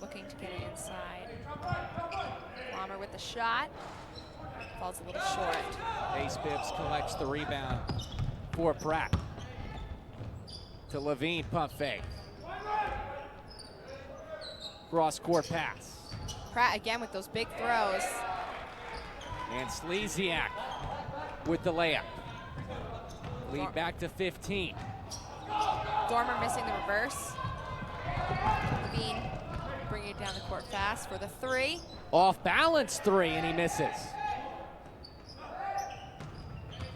looking to get it inside. Flommer with the shot, falls a little short. Ace Bibbs collects the rebound for Pratt. To Levine, pump fake. Cross court pass. Pratt again with those big throws. And Slesiak with the layup. Lead back to 15. Dormer missing the reverse. Levine bringing it down the court fast for the three. Off balance three, and he misses.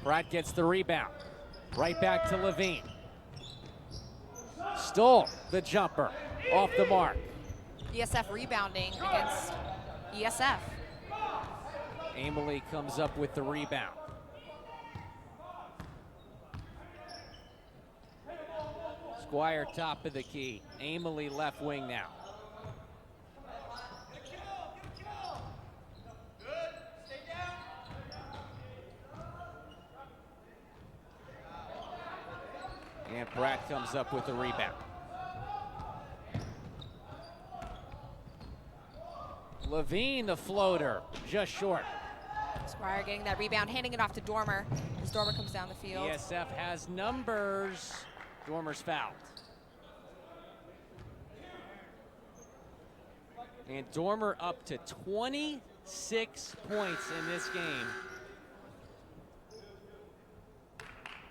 Pratt gets the rebound. Right back to Levine. Stole the jumper off the mark. ESF rebounding against ESF. Amelie comes up with the rebound. Squire top of the key. Amelie left wing now. And Pratt comes up with the rebound. Levine, the floater, just short. Squire getting that rebound, handing it off to Dormer as Dormer comes down the field. ESF has numbers. Dormer's fouled. And Dormer up to 26 points in this game.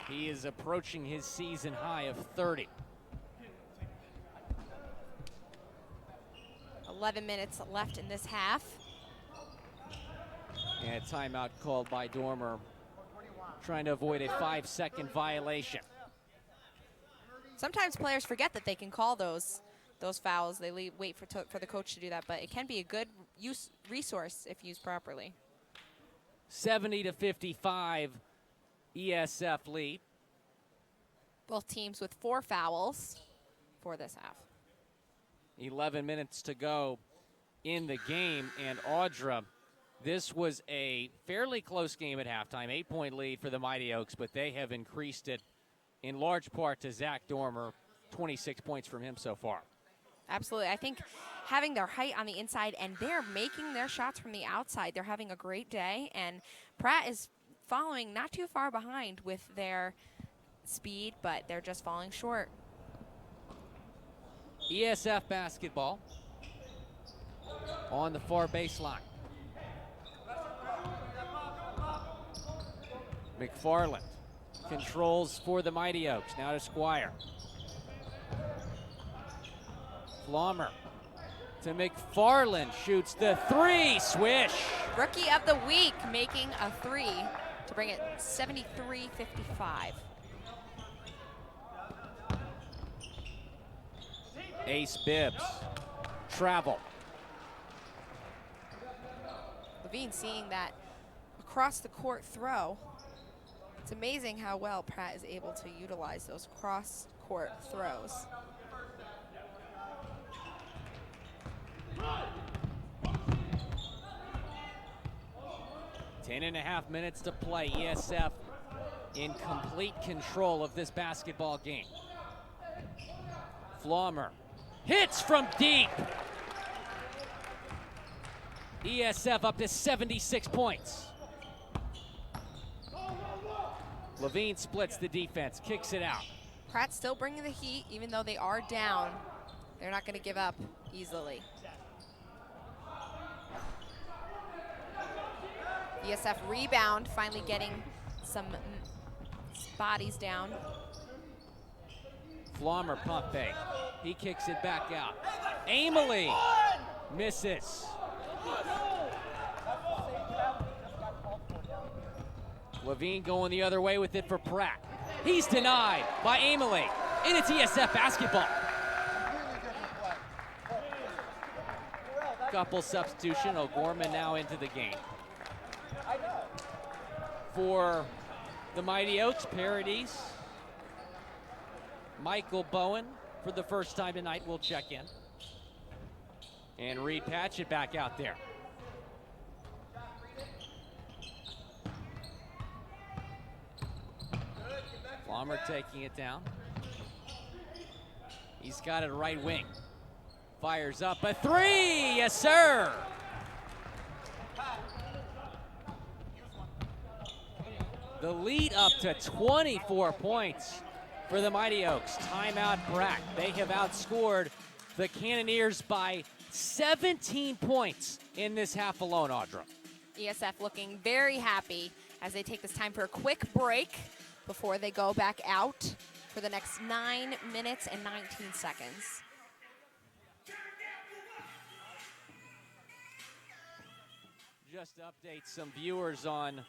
He is approaching his season high of 30. 11 minutes left in this half. And a timeout called by Dormer, trying to avoid a 5-second violation. Sometimes players forget that they can call those fouls. They wait for the coach to do that, but it can be a good resource if used properly. 70-55 ESF lead. Both teams with 4 fouls for this half. 11 minutes to go in the game, and Audra, this was a fairly close game at halftime, 8-point lead for the Mighty Oaks, but they have increased it in large part to Zach Dormer, 26 points from him so far. Absolutely. I think having their height on the inside and they're making their shots from the outside, they're having a great day, and Pratt is following not too far behind with their speed, but they're just falling short. ESF basketball on the far baseline. McFarland controls for the Mighty Oaks. Now to Squire. Flommer to McFarland, shoots the three, swish. Rookie of the week making a three to bring it 73-55. Ace Bibbs, travel. Levine seeing that across the court throw. It's amazing how well Pratt is able to utilize those cross court throws. Ten and a half minutes to play. ESF in complete control of this basketball game. Flommer hits from deep. ESF up to 76 points. Levine splits the defense, kicks it out. Pratt still bringing the heat, even though they are down. They're not going to give up easily. ESF rebound, finally getting some bodies down. Flommer pump fake. He kicks it back out. Amelie misses. Levine going the other way with it for Pratt. He's denied by Amelie, and it's ESF basketball. Couple substitution. O'Gorman now into the game. For the Mighty Oaks, Parodies. Michael Bowen, for the first time tonight, will check in. And Reed Patchett back out there. Flommer taking it down. He's got it right wing. Fires up a three, yes sir! The lead up to 24 points for the Mighty Oaks. Timeout Pratt. They have outscored the Cannoneers by 17 points in this half alone, Audra. ESF looking very happy as they take this time for a quick break before they go back out for the next 9 minutes and 19 seconds. Just to update some viewers on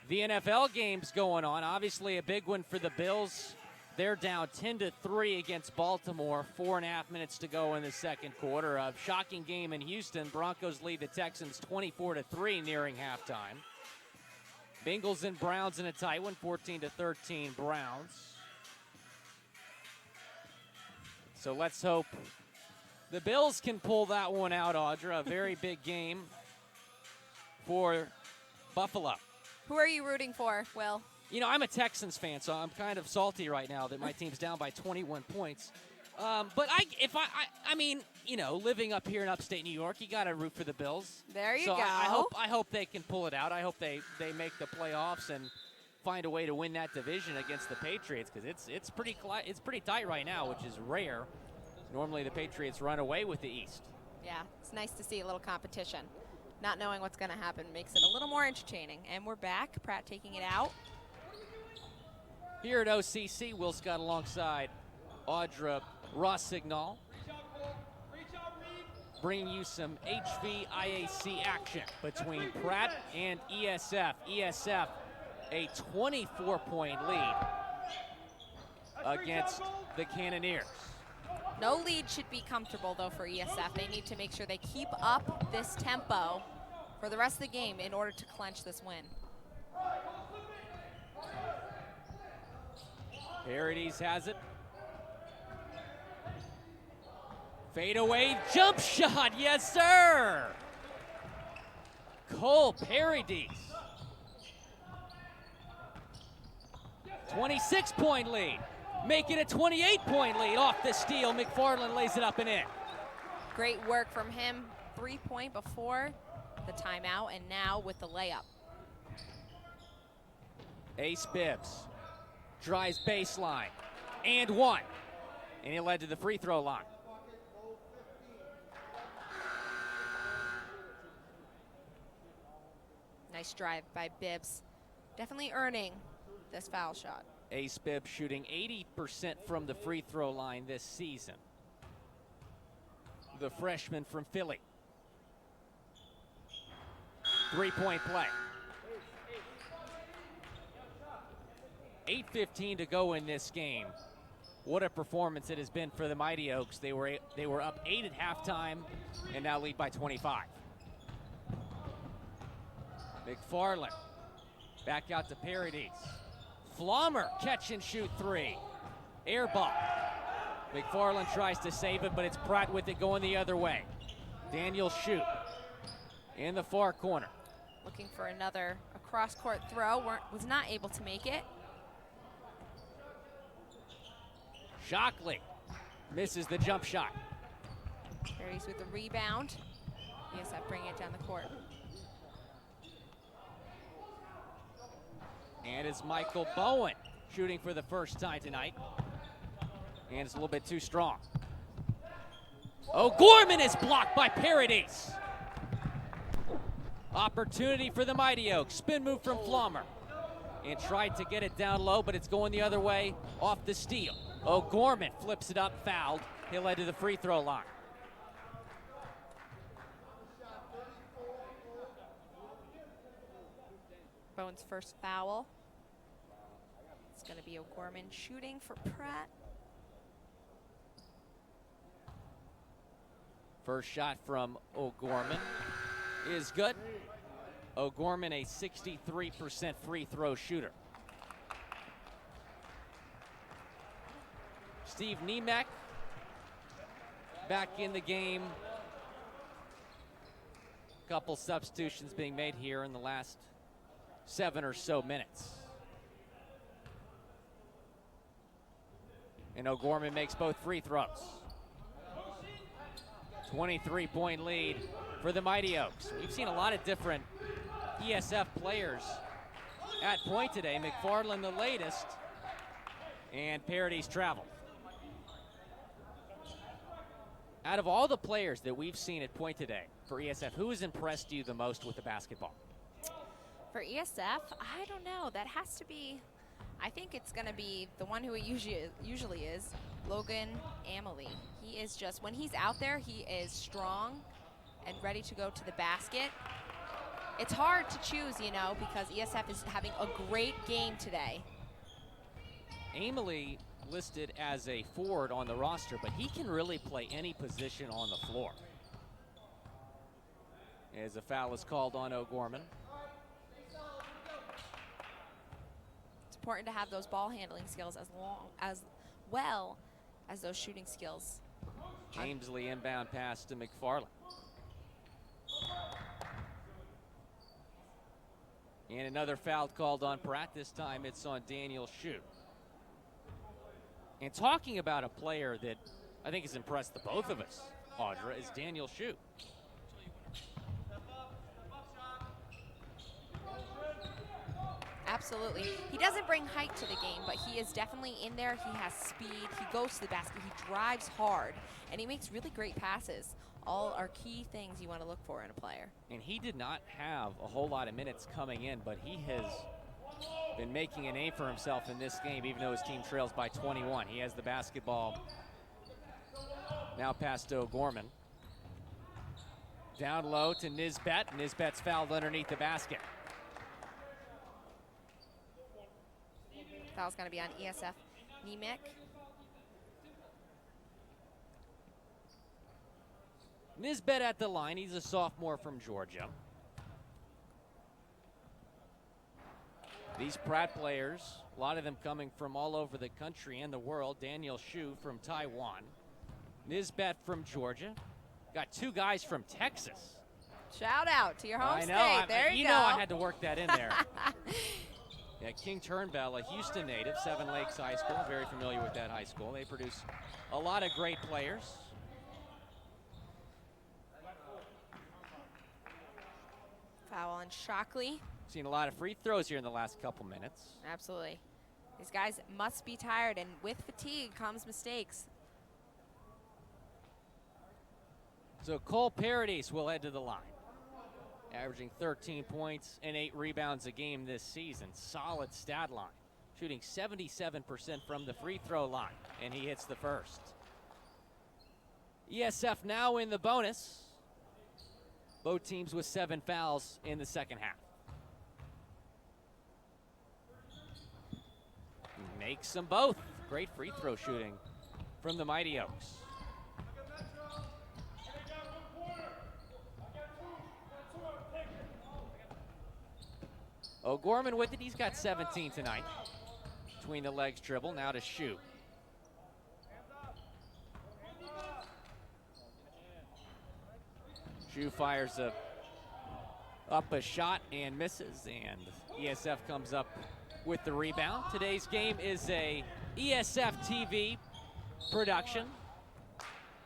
the NFL games going on. Obviously a big one for the Bills. They're down 10-3 against Baltimore. 4.5 minutes to go in the second quarter. A shocking game in Houston. Broncos lead the Texans 24-3 nearing halftime. Bengals and Browns in a tight one, 14-13 Browns. So let's hope the Bills can pull that one out, Audra. A very big game for Buffalo. Who are you rooting for, Will? You know, I'm a Texans fan, so I'm kind of salty right now that my team's down by 21 points. But I mean, you know, living up here in upstate New York, you got to root for the Bills. There you so go. I hope they can pull it out. I hope they make the playoffs and find a way to win that division against the Patriots, because it's pretty tight right now, which is rare. Normally the Patriots run away with the East. Yeah, it's nice to see a little competition. Not knowing what's going to happen makes it a little more entertaining. And we're back. Pratt taking it out. Here at OCC, Will Scott alongside Audra Rossignol, bringing you some HVIAC action between Pratt and ESF. ESF, a 24-point lead against the Cannoneers. No lead should be comfortable, though, for ESF. They need to make sure they keep up this tempo for the rest of the game in order to clinch this win. Paradis has it. Fade away, jump shot, yes sir! Cole Paradis. 26-point lead. Make it a 28-point lead off the steal. McFarland lays it up and in. Great work from him. 3-point before the timeout, and now with the layup. Ace Bibbs drives baseline and one, and he led to the free throw line. Nice drive by Bibbs. Definitely earning this foul shot. Ace Bibbs shooting 80% from the free throw line this season. The freshman from Philly. 3-point play. 8:15 to go in this game. What a performance it has been for the Mighty Oaks. They were up 8 at halftime and now lead by 25. McFarland back out to Paradis. Flommer catch and shoot 3. Air ball. McFarland tries to save it, but it's Pratt with it going the other way. Daniel Shoot in the far corner. Looking for another cross-court throw. Was not able to make it. Shockley misses the jump shot. Paradis with the rebound. ESF bringing it down the court. And it's Michael Bowen shooting for the first time tonight. And it's a little bit too strong. O'Gorman is blocked by Paradis. Opportunity for the Mighty Oaks. Spin move from Flommer. And tried to get it down low, but it's going the other way off the steal. O'Gorman flips it up, fouled. He led to the free throw line. Bowen's first foul. It's going to be O'Gorman shooting for Pratt. First shot from O'Gorman is good. O'Gorman, a 63% free throw shooter. Steve Nemec back in the game. Couple substitutions being made here in the last 7 or so minutes. And O'Gorman makes both free throws. 23-point lead for the Mighty Oaks. We've seen a lot of different ESF players at point today. McFarland the latest, and Paradis travel. Out of all the players that we've seen at point today for ESF, who has impressed you the most with the basketball? For ESF, I don't know. That has to be, I think it's going to be the one who it usually is, Logan Amelie. He is just, when he's out there, he is strong and ready to go to the basket. It's hard to choose, you know, because ESF is having a great game today. Amelie listed as a forward on the roster, but he can really play any position on the floor. As a foul is called on O'Gorman. It's important to have those ball handling skills as well as those shooting skills. Jamesley inbound pass to McFarland. And another foul called on Pratt. This time it's on Daniel Shue. And talking about a player that I think has impressed the both of us, Audra, is Daniel Shue. Absolutely. He doesn't bring height to the game, but he is definitely in there. He has speed. He goes to the basket. He drives hard, and he makes really great passes. All are key things you want to look for in a player. And he did not have a whole lot of minutes coming in, but he has been making a name for himself in this game, even though his team trails by 21. He has the basketball. Now pass to O'Gorman. Down low to Nisbet. Nisbet's fouled underneath the basket. Foul's going to be on ESF Nemec. Nisbet at the line. He's a sophomore from Georgia. These Pratt players, a lot of them coming from all over the country and the world. Daniel Shue from Taiwan. Nisbet from Georgia. Got two guys from Texas. Shout out to your home I know. state. There you go. You know I had to work that in there. Yeah, King Turnbell, a Houston native, Seven Lakes High School. Very familiar with that high school. They produce a lot of great players. Foul on Shockley. Seen a lot of free throws here in the last couple minutes. Absolutely. These guys must be tired, and with fatigue comes mistakes. So Cole Paradis will head to the line. Averaging 13 points and 8 rebounds a game this season. Solid stat line. Shooting 77% from the free throw line, and he hits the first. ESF now in the bonus. Both teams with 7 fouls in the second half. Makes them both. Great free throw shooting from the Mighty Oaks. O'Gorman with it. He's got 17 tonight. Between the legs dribble. Now to Shue. Shue fires up a shot and misses. And ESF comes up with the rebound. Today's game is a ESF TV production.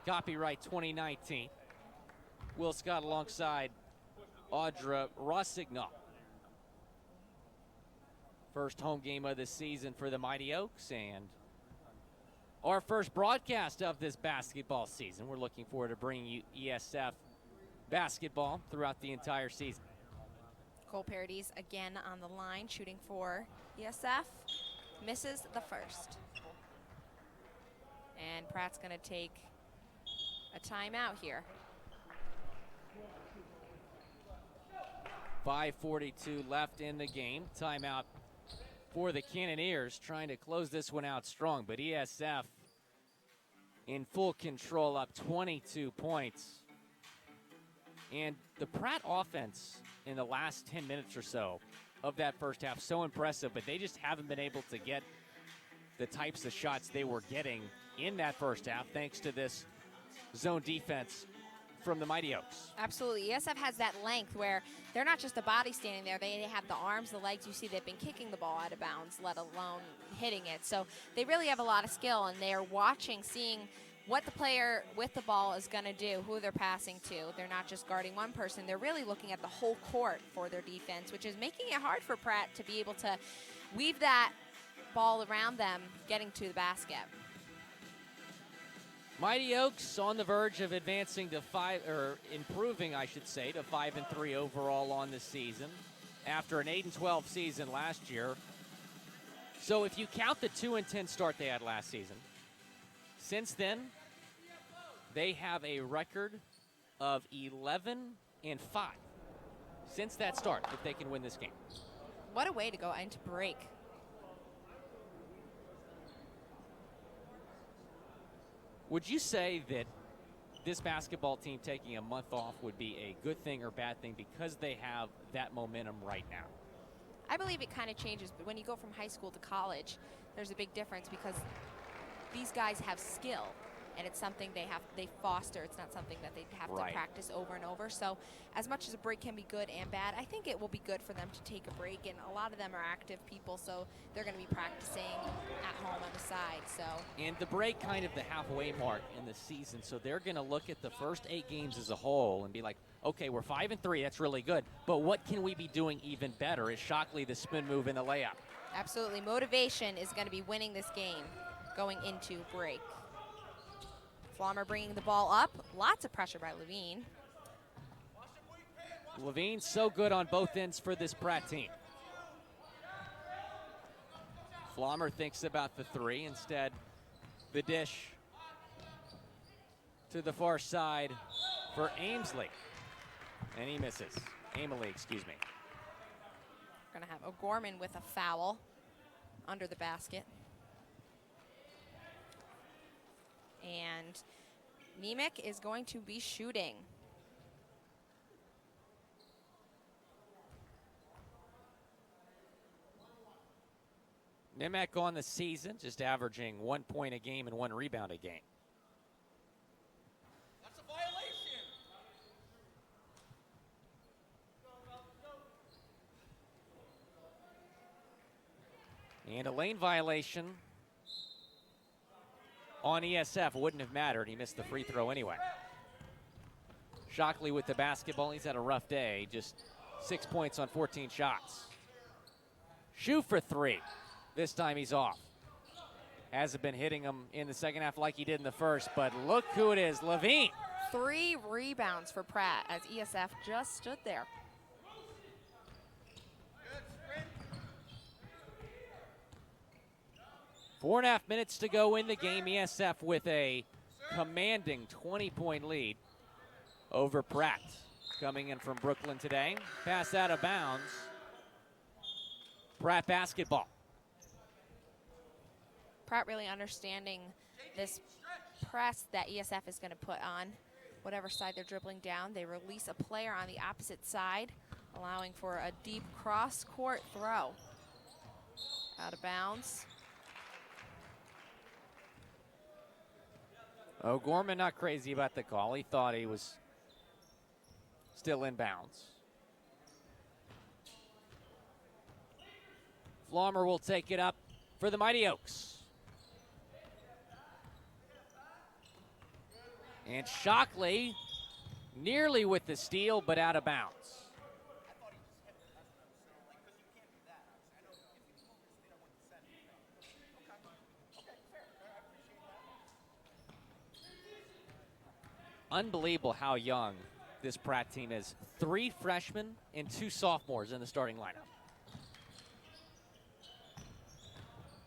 Copyright 2019. Will Scott alongside Audra Rossignol. First home game of the season for the Mighty Oaks, and our first broadcast of this basketball season. We're looking forward to bringing you ESF basketball throughout the entire season. Cole Paradis again on the line, shooting for ESF. Misses the first. And Pratt's going to take a timeout here. 5:42 left in the game. Timeout for the Cannoneers, trying to close this one out strong, but ESF in full control, up 22 points. And the Pratt offense in the last 10 minutes or so of that first half, so impressive, but they just haven't been able to get the types of shots they were getting in that first half, thanks to this zone defense from the Mighty Oaks. Absolutely. ESF has that length where they're not just a body standing there. They have the arms, the legs. You see they've been kicking the ball out of bounds, let alone hitting it. So they really have a lot of skill, and they're watching, seeing what the player with the ball is going to do, who they're passing to. They're not just guarding one person. They're really looking at the whole court for their defense, which is making it hard for Pratt to be able to weave that ball around them, getting to the basket. Mighty Oaks on the verge of advancing to improving, I should say, to 5-3 overall on the season. after an 8-12 season last year. So if you count the 2-10 start they had last season, since then, they have a record of 11-5 since that start, if they can win this game. What a way to go into break. Would you say that this basketball team taking a month off would be a good thing or bad thing because they have that momentum right now? I believe it kind of changes, but when you go from high school to college, there's a big difference because these guys have skill, and it's something they foster. It's not something that they have to practice over and over. So as much as a break can be good and bad, I think it will be good for them to take a break, and a lot of them are active people, so they're going to be practicing at home on the side. So. And the break kind of the halfway mark in the season, so they're going to look at the first 8 games as a whole and be like, okay, we're 5-3, that's really good, but what can we be doing even better? Is Shockley the spin move and the layup? Absolutely. Motivation is going to be winning this game going into break. Flommer bringing the ball up. Lots of pressure by Levine. Levine's so good on both ends for this Pratt team. Flommer thinks about the 3. Instead, the dish to the far side for Amesley. And he misses. Amelie, excuse me. We're going to have O'Gorman with a foul under the basket. And Nemec is going to be shooting. Nemec on the season, just averaging 1 point a game and 1 rebound a game. That's a violation. And a lane violation on ESF wouldn't have mattered. He missed the free throw anyway. Shockley with the basketball. He's had a rough day. Just 6 points on 14 shots. Shoot for 3. This time he's off. Hasn't been hitting him in the second half like he did in the first, but look who it is, Levine. 3 rebounds for Pratt as ESF just stood there. 4.5 minutes to go in the game. ESF with a commanding 20-point lead over Pratt. Coming in from Brooklyn today. Pass out of bounds. Pratt basketball. Pratt really understanding this press that ESF is going to put on whatever side they're dribbling down. They release a player on the opposite side, allowing for a deep cross-court throw. Out of bounds. O'Gorman not crazy about the call. He thought he was still in bounds. Flommer will take it up for the Mighty Oaks. And Shockley nearly with the steal, but out of bounds. Unbelievable how young this Pratt team is. 3 freshmen and 2 sophomores in the starting lineup.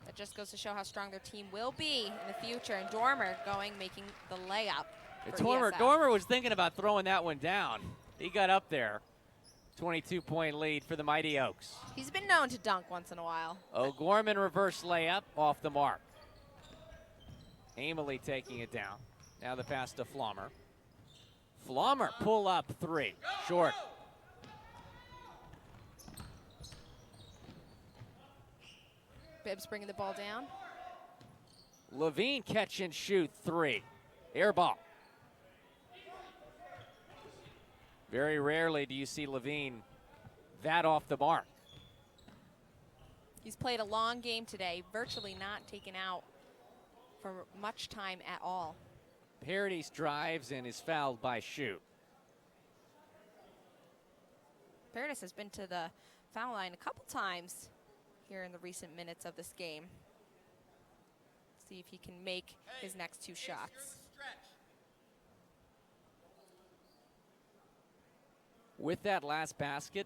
That just goes to show how strong their team will be in the future. And Dormer making the layup. Dormer was thinking about throwing that one down. He got up there. 22-point lead for the Mighty Oaks. He's been known to dunk once in a while. O'Gorman reverse layup off the mark. Amelie taking it down. Now the pass to Flommer. Flommer pull up 3, short. Bibbs bringing the ball down. Levine catch and shoot 3, air ball. Very rarely do you see Levine that off the mark. He's played a long game today, virtually not taken out for much time at all. Paradis drives and is fouled by Shoot. Paradis has been to the foul line a couple times here in the recent minutes of this game. See if he can make his next 2 shots. With that last basket,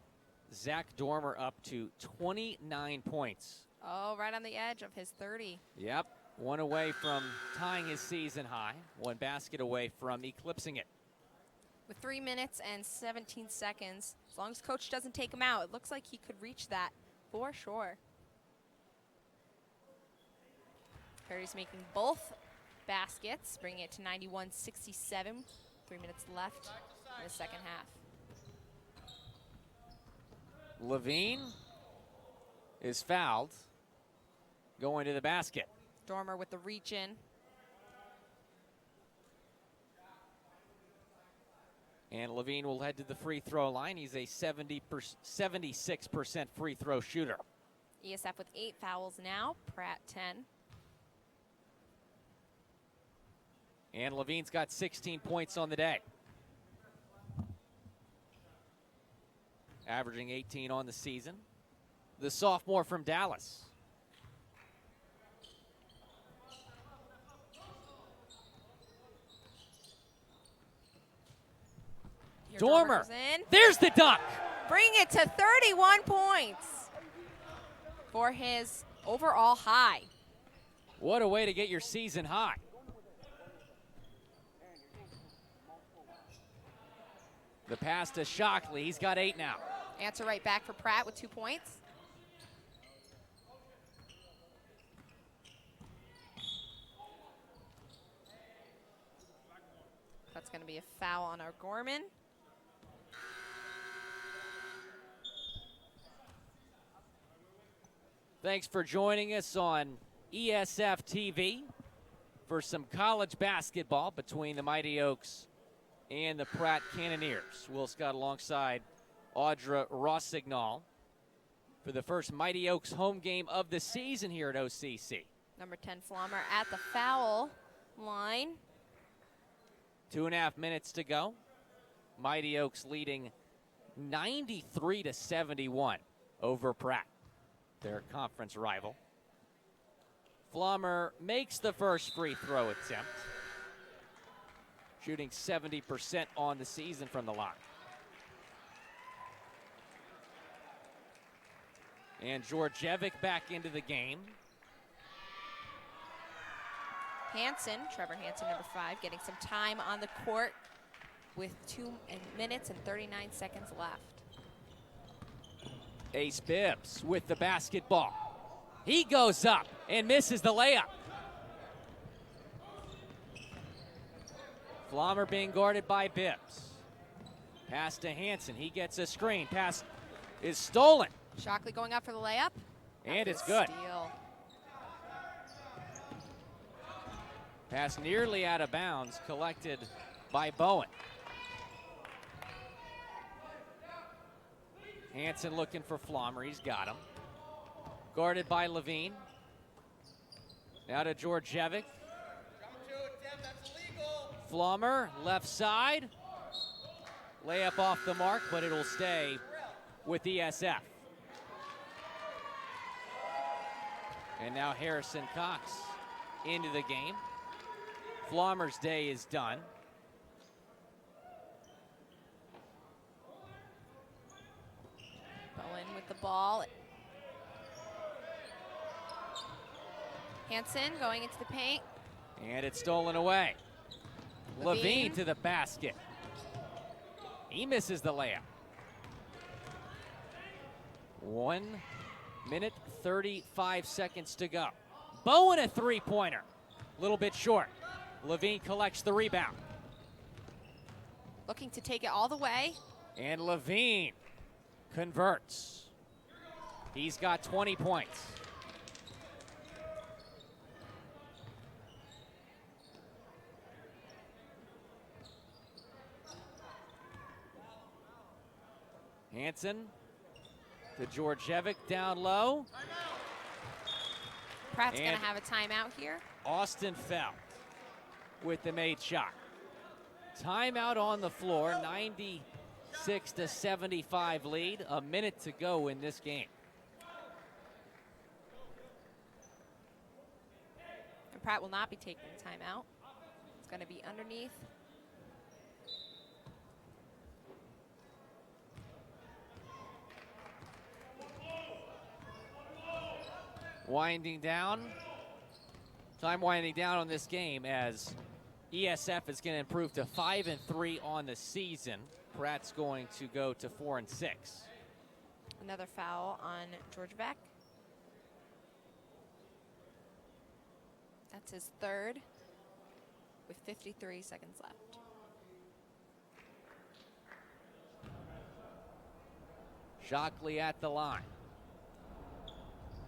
Zach Dormer up to 29 points. Oh, right on the edge of his 30. Yep, one away from tying his season high, one basket away from eclipsing it. With 3 minutes and 17 seconds, as long as coach doesn't take him out, it looks like he could reach that for sure. Perry's making both baskets, bringing it to 91-67. 3 minutes left in the second half. Levine is fouled, going to the basket. Dormer with the reach in. And Levine will head to the free throw line. He's a 76% free throw shooter. ESF with 8 fouls now, Pratt 10. And Levine's got 16 points on the day. Averaging 18 on the season. The sophomore from Dallas. Here Dormer, goes in. there's the dunk. Bring it to 31 points for his overall high. What a way to get your season high. The pass to Shockley, he's got 8 now. Answer right back for Pratt with 2 points. That's going to be a foul on our Gorman. Thanks for joining us on ESF TV for some college basketball between the Mighty Oaks and the Pratt Cannoneers. Will Scott alongside Audra Rossignol for the first Mighty Oaks home game of the season here at OCC. Number 10, Flommer at the foul line. 2.5 minutes to go. Mighty Oaks leading 93-71 over Pratt, their conference rival. Flommer makes the first free throw attempt, shooting 70% on the season from the line. And Georgievic back into the game. Hansen, Trevor Hansen, number 5, getting some time on the court with 2 minutes and 39 seconds left. Ace Bibbs with the basketball. He goes up and misses the layup. Flommer being guarded by Bibbs. Pass to Hansen. He gets a screen. Pass is stolen. Shockley going up for the layup. And That's it's a good. Steal. Pass nearly out of bounds, collected by Bowen. Hansen looking for Flommer. He's got him. Guarded by Levine. Now to Georgievic. Flommer, left side. Layup off the mark, but it'll stay with ESF. And now Harrison Cox into the game. Flommer's day is done. Bowen with the ball. Hansen going into the paint. And it's stolen away. Levine. Levine to the basket. He misses the layup. 1 minute, 35 seconds to go. Bowen a three-pointer. A little bit short. Levine collects the rebound. Looking to take it all the way. And Levine converts. He's got 20 points. Hansen to Georgievic down low. Pratt's going to And have a timeout here. Austin Fell with the made shot. Timeout on the floor, 96-75 lead. A minute to go in this game. And Pratt will not be taking the timeout. It's going to be underneath. Winding down. Time winding down on this game as ESF is going to improve to 5-3 on the season. Pratt's going to go to 4-6. Another foul on Georgievac. That's his third with 53 seconds left. Shockley at the line.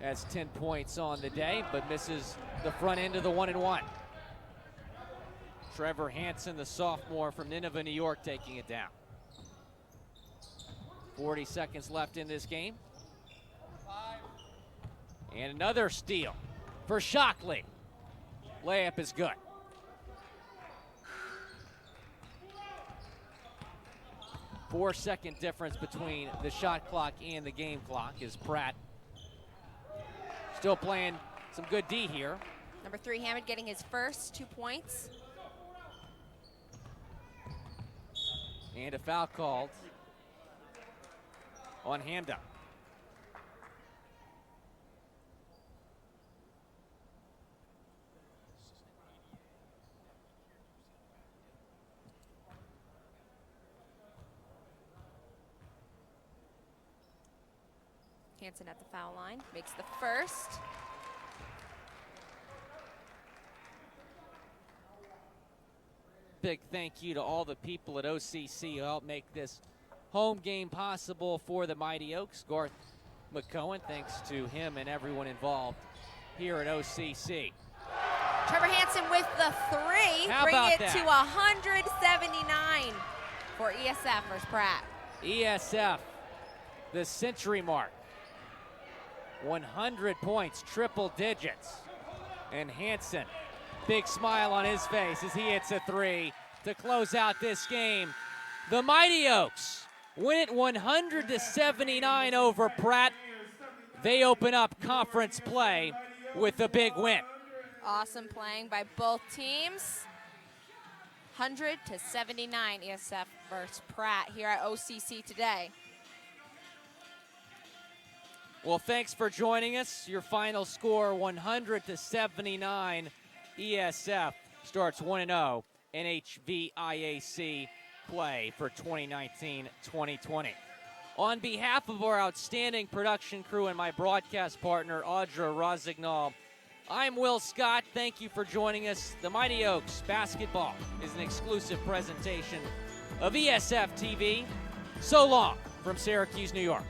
Has 10 points on the day, but misses the front end of the 1-and-1. Trevor Hansen, the sophomore from Nineveh, New York, taking it down. 40 seconds left in this game. And another steal for Shockley. Layup is good. Four-second difference between the shot clock and the game clock as Pratt still playing some good D here. Number 3, Hammond, getting his first 2 points. And a foul called on Hamda. Hansen at the foul line, makes the first. Big thank you to all the people at OCC who helped make this home game possible for the Mighty Oaks. Garth McCohen, thanks to him and everyone involved here at OCC. Trevor Hansen with the 3, How bring about it that? to 179 for ESF versus Pratt. ESF, the century mark. 100 points, triple digits. And Hansen, big smile on his face as he hits a 3 to close out this game. The Mighty Oaks win it 100-79 over Pratt. They open up conference play with a big win. Awesome playing by both teams. 100-79 ESF versus Pratt here at OCC today. Well, thanks for joining us. Your final score, 100-79. ESF starts 1-0 in HVIAC play for 2019-2020. On behalf of our outstanding production crew and my broadcast partner, Audra Rossignol, I'm Will Scott. Thank you for joining us. The Mighty Oaks basketball is an exclusive presentation of ESF TV. So long from Syracuse, New York.